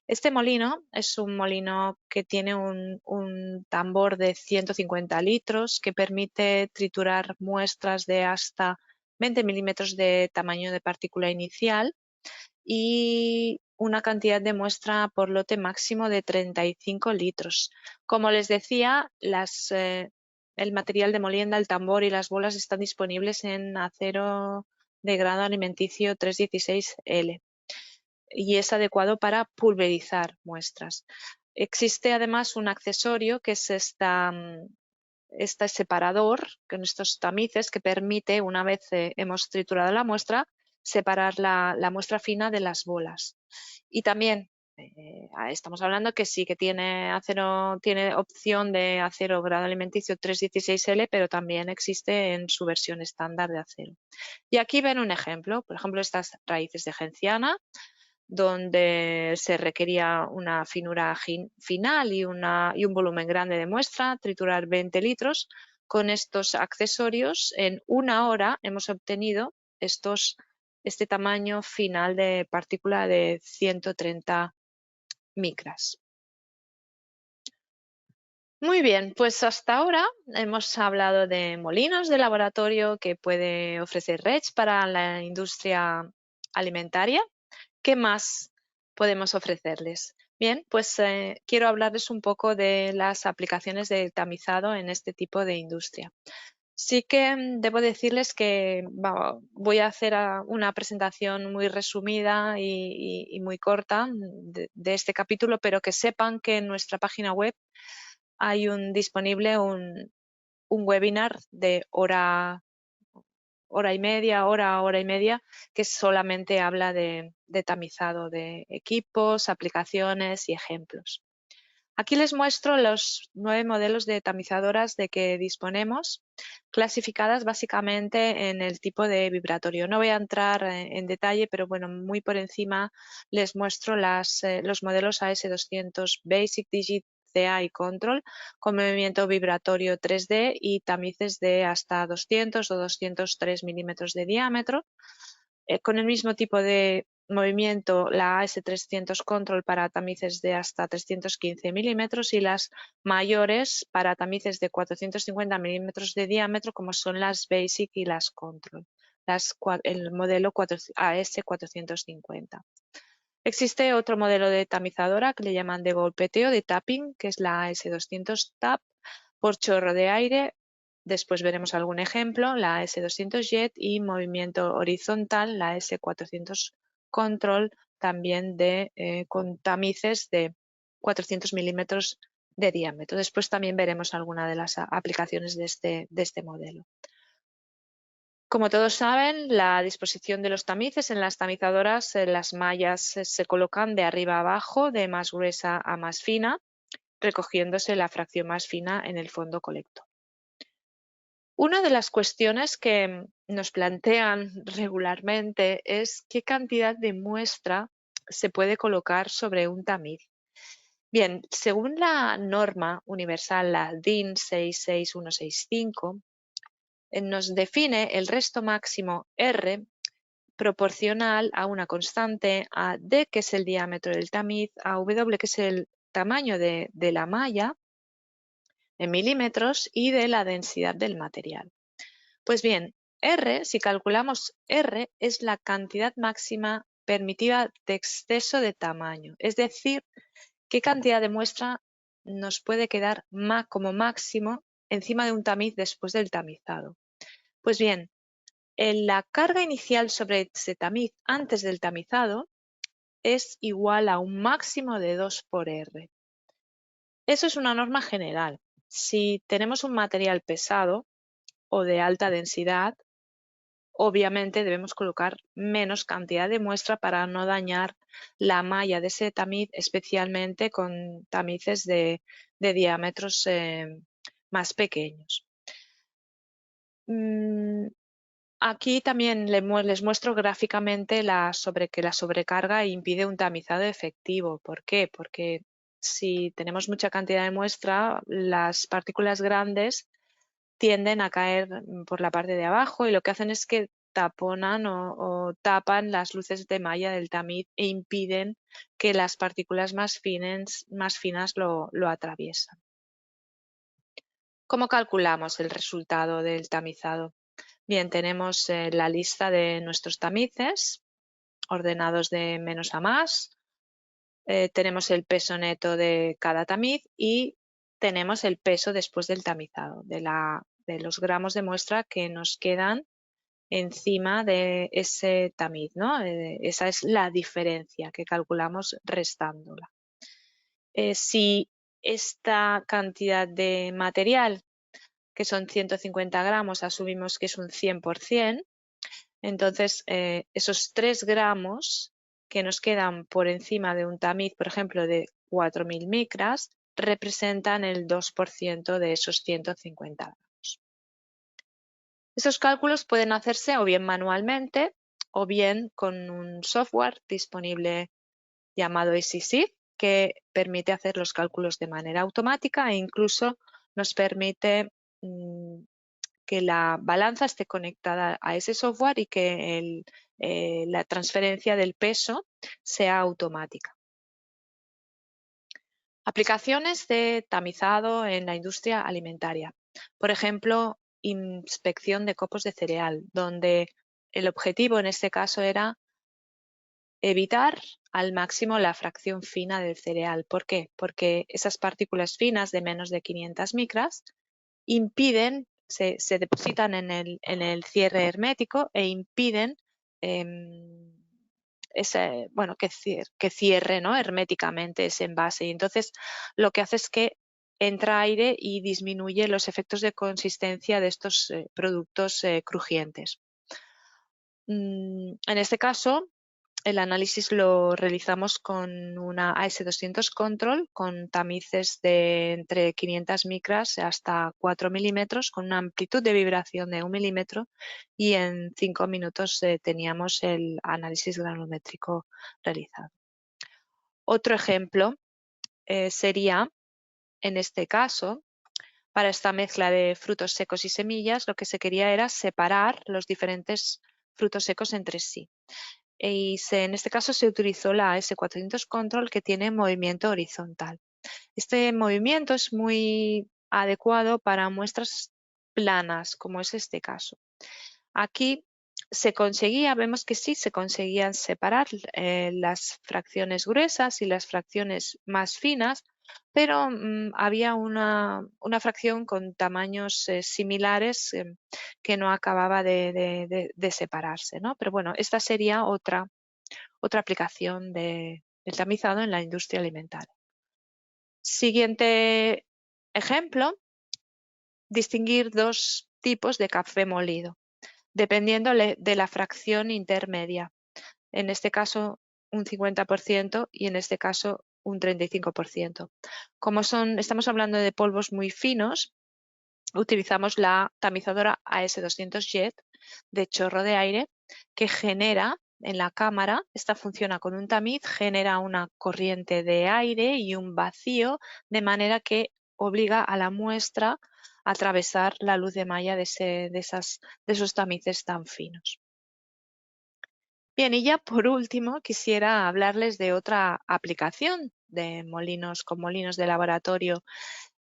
Este molino es un molino que tiene un tambor de 150 litros que permite triturar muestras de hasta 20 milímetros de tamaño de partícula inicial y una cantidad de muestra por lote máximo de 35 litros. Como les decía, el material de molienda, el tambor y las bolas están disponibles en acero de grado alimenticio 316L y es adecuado para pulverizar muestras. Existe además un accesorio que es este separador con estos tamices que permite, una vez hemos triturado la muestra, separar la muestra fina de las bolas. Y también estamos hablando que sí que tiene opción de acero grado alimenticio 316L, pero también existe en su versión estándar de acero. Y aquí ven un ejemplo, por ejemplo, estas raíces de genciana, donde se requería una finura final y un volumen grande de muestra, triturar 20 litros. Con estos accesorios, en 1 hora hemos obtenido este tamaño final de partícula de 130 micras. Muy bien, pues hasta ahora hemos hablado de molinos de laboratorio que puede ofrecer REDS para la industria alimentaria. ¿Qué más podemos ofrecerles? Bien, pues quiero hablarles un poco de las aplicaciones de tamizado en este tipo de industria. Sí que debo decirles que voy a hacer una presentación muy resumida y muy corta de este capítulo, pero que sepan que en nuestra página web hay disponible un webinar de hora y media, hora y media, que solamente habla de tamizado de equipos, aplicaciones y ejemplos. Aquí les muestro los 9 modelos de tamizadoras de que disponemos, clasificadas básicamente en el tipo de vibratorio. No voy a entrar en detalle, pero bueno, muy por encima les muestro los modelos AS200 Basic, Digit, CA y Control con movimiento vibratorio 3D y tamices de hasta 200 o 203 milímetros de diámetro. Con el mismo tipo de movimiento, la AS300 Control para tamices de hasta 315 milímetros y las mayores para tamices de 450 milímetros de diámetro, como son las Basic y las Control, el modelo AS450. Existe otro modelo de tamizadora que le llaman de golpeteo, de tapping, que es la AS200 TAP por chorro de aire. Después veremos algún ejemplo, la S200 Jet y movimiento horizontal, la S400 Control, también con tamices de 400 milímetros de diámetro. Después también veremos alguna de las aplicaciones de este modelo. Como todos saben, la disposición de los tamices en las tamizadoras, las mallas se colocan de arriba a abajo, de más gruesa a más fina, recogiéndose la fracción más fina en el fondo colector. Una de las cuestiones que nos plantean regularmente es qué cantidad de muestra se puede colocar sobre un tamiz. Bien, según la norma universal, la DIN 66165, nos define el resto máximo R proporcional a una constante, a D, que es el diámetro del tamiz, a W, que es el tamaño de la malla en milímetros y de la densidad del material. Pues bien, R, si calculamos R, es la cantidad máxima permitida de exceso de tamaño, es decir, qué cantidad de muestra nos puede quedar como máximo encima de un tamiz después del tamizado. Pues bien, la carga inicial sobre ese tamiz antes del tamizado es igual a un máximo de 2 por R. Eso es una norma general. Si tenemos un material pesado o de alta densidad, obviamente debemos colocar menos cantidad de muestra para no dañar la malla de ese tamiz, especialmente con tamices de diámetros más pequeños. Aquí también les muestro gráficamente que la sobrecarga impide un tamizado efectivo. ¿Por qué? Porque si tenemos mucha cantidad de muestra, las partículas grandes tienden a caer por la parte de abajo y lo que hacen es que taponan o tapan las luces de malla del tamiz e impiden que las partículas más finas lo atraviesen. ¿Cómo calculamos el resultado del tamizado? Bien, tenemos la lista de nuestros tamices ordenados de menos a más. Tenemos el peso neto de cada tamiz y tenemos el peso después del tamizado, de los gramos de muestra que nos quedan encima de ese tamiz, ¿no? Esa es la diferencia que calculamos restándola. Si esta cantidad de material, que son 150 gramos, asumimos que es un 100%, entonces esos 3 gramos que nos quedan por encima de un tamiz, por ejemplo, de 4.000 micras, representan el 2% de esos 150 gramos. Estos cálculos pueden hacerse o bien manualmente o bien con un software disponible llamado EasyShift, que permite hacer los cálculos de manera automática e incluso nos permite que la balanza esté conectada a ese software y que la transferencia del peso sea automática. Aplicaciones de tamizado en la industria alimentaria. Por ejemplo, inspección de copos de cereal, donde el objetivo en este caso era evitar al máximo la fracción fina del cereal. ¿Por qué? Porque esas partículas finas de menos de 500 micras impiden, se depositan en el cierre hermético e impiden que cierre, ¿no?, herméticamente ese envase. Y entonces lo que hace es que entra aire y disminuye los efectos de consistencia de estos productos crujientes. En este caso, el análisis lo realizamos con una AS200 Control con tamices de entre 500 micras hasta 4 milímetros con una amplitud de vibración de 1 milímetro y en 5 minutos teníamos el análisis granulométrico realizado. Otro ejemplo sería, en este caso, para esta mezcla de frutos secos y semillas, lo que se quería era separar los diferentes frutos secos entre sí. Y en este caso se utilizó la AS400 Control, que tiene movimiento horizontal. Este movimiento es muy adecuado para muestras planas, como es este caso. Aquí vemos que sí se conseguían separar las fracciones gruesas y las fracciones más finas, pero había una fracción con tamaños similares que no acababa de separarse, ¿no? Pero bueno, esta sería otra aplicación del tamizado en la industria alimentaria. Siguiente ejemplo, distinguir dos tipos de café molido, dependiendo de la fracción intermedia. En este caso un 50% y en este caso un 35%. Como estamos hablando de polvos muy finos, utilizamos la tamizadora AS200 Jet de chorro de aire que genera en la cámara, esta funciona con un tamiz, genera una corriente de aire y un vacío, de manera que obliga a la muestra a atravesar la luz de malla de esos tamices tan finos. Bien, y ya por último quisiera hablarles de otra aplicación de molinos con molinos de laboratorio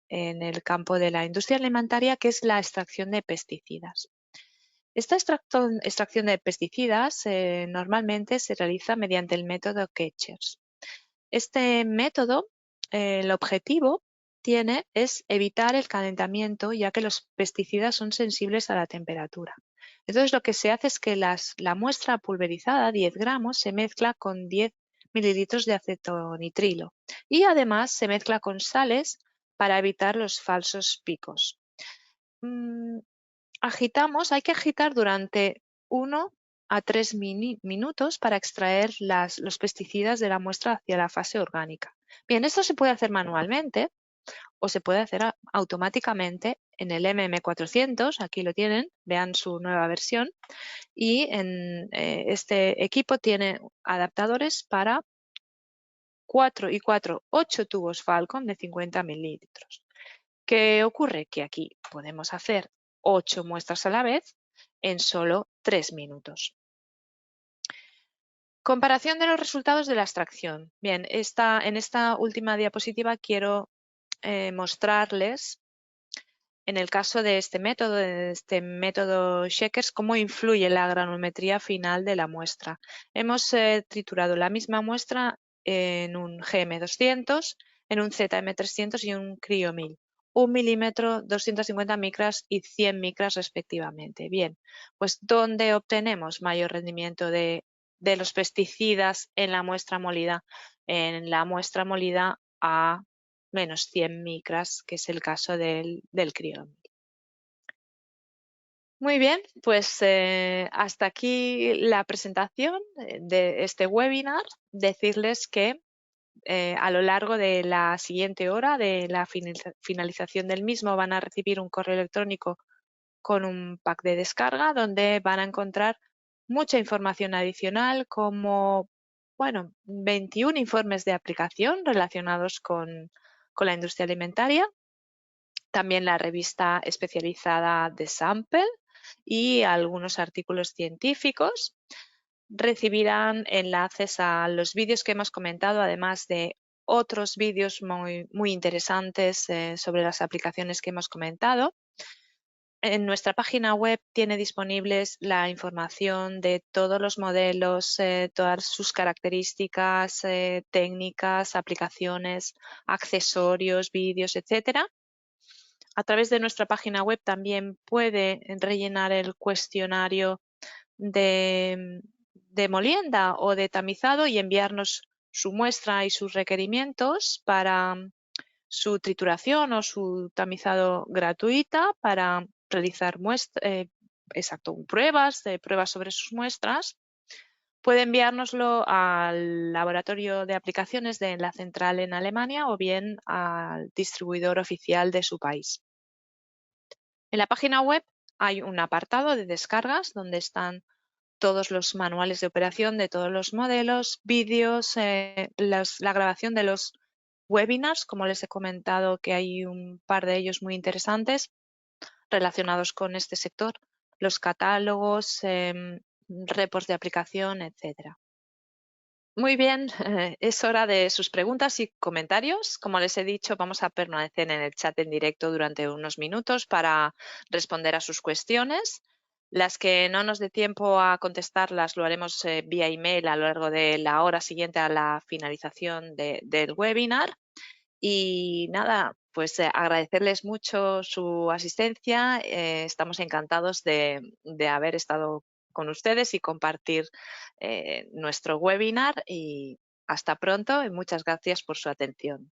en el campo de la industria alimentaria, que es la extracción de pesticidas. Esta extracción de pesticidas normalmente se realiza mediante el método Ketchers. Este método, el objetivo tiene es evitar el calentamiento, ya que los pesticidas son sensibles a la temperatura. Entonces lo que se hace es que la muestra pulverizada, 10 gramos, se mezcla con 10 mililitros de acetonitrilo y además se mezcla con sales para evitar los falsos picos. Agitamos, hay que agitar durante 1 a 3 minutos para extraer los pesticidas de la muestra hacia la fase orgánica. Bien, esto se puede hacer manualmente o se puede hacer automáticamente en el MM400, aquí lo tienen, vean su nueva versión, y este equipo tiene adaptadores para 4 y 4, 8 tubos Falcon de 50 mililitros. ¿Qué ocurre? Que aquí podemos hacer 8 muestras a la vez en solo 3 minutos. Comparación de los resultados de la extracción. Bien, en esta última diapositiva quiero mostrarles, en el caso de este método Shakers, cómo influye la granulometría final de la muestra. Hemos triturado la misma muestra en un GM200, en un ZM300 y un Cryo 1000. 1 milímetro, 250 micras y 100 micras respectivamente. Bien, pues ¿dónde obtenemos mayor rendimiento de los pesticidas en la muestra molida? En la muestra molida a menos 100 micras, que es el caso del Cryo 1000. Muy bien, pues hasta aquí la presentación de este webinar. Decirles que a lo largo de la siguiente hora de la finalización del mismo van a recibir un correo electrónico con un pack de descarga donde van a encontrar mucha información adicional, como 21 informes de aplicación relacionados con la industria alimentaria, también la revista especializada de Sample y algunos artículos científicos. Recibirán enlaces a los vídeos que hemos comentado, además de otros vídeos muy interesantes sobre las aplicaciones que hemos comentado. En nuestra página web tiene disponibles la información de todos los modelos, todas sus características, técnicas, aplicaciones, accesorios, vídeos, etcétera. A través de nuestra página web también puede rellenar el cuestionario de molienda o de tamizado y enviarnos su muestra y sus requerimientos para su trituración o su tamizado gratuita, para realizar pruebas sobre sus muestras. Puede enviárnoslo al laboratorio de aplicaciones de la central en Alemania o bien al distribuidor oficial de su país. En la página web hay un apartado de descargas donde están todos los manuales de operación de todos los modelos, vídeos, la grabación de los webinars, como les he comentado que hay un par de ellos muy interesantes relacionados con este sector, los catálogos, repos de aplicación, etcétera. Muy bien, es hora de sus preguntas y comentarios. Como les he dicho, vamos a permanecer en el chat en directo durante unos minutos para responder a sus cuestiones. Las que no nos dé tiempo a contestarlas lo haremos vía email a lo largo de la hora siguiente a la finalización del webinar. Y nada, pues agradecerles mucho su asistencia. Estamos encantados de haber estado con ustedes y compartir nuestro webinar. Y hasta pronto y muchas gracias por su atención.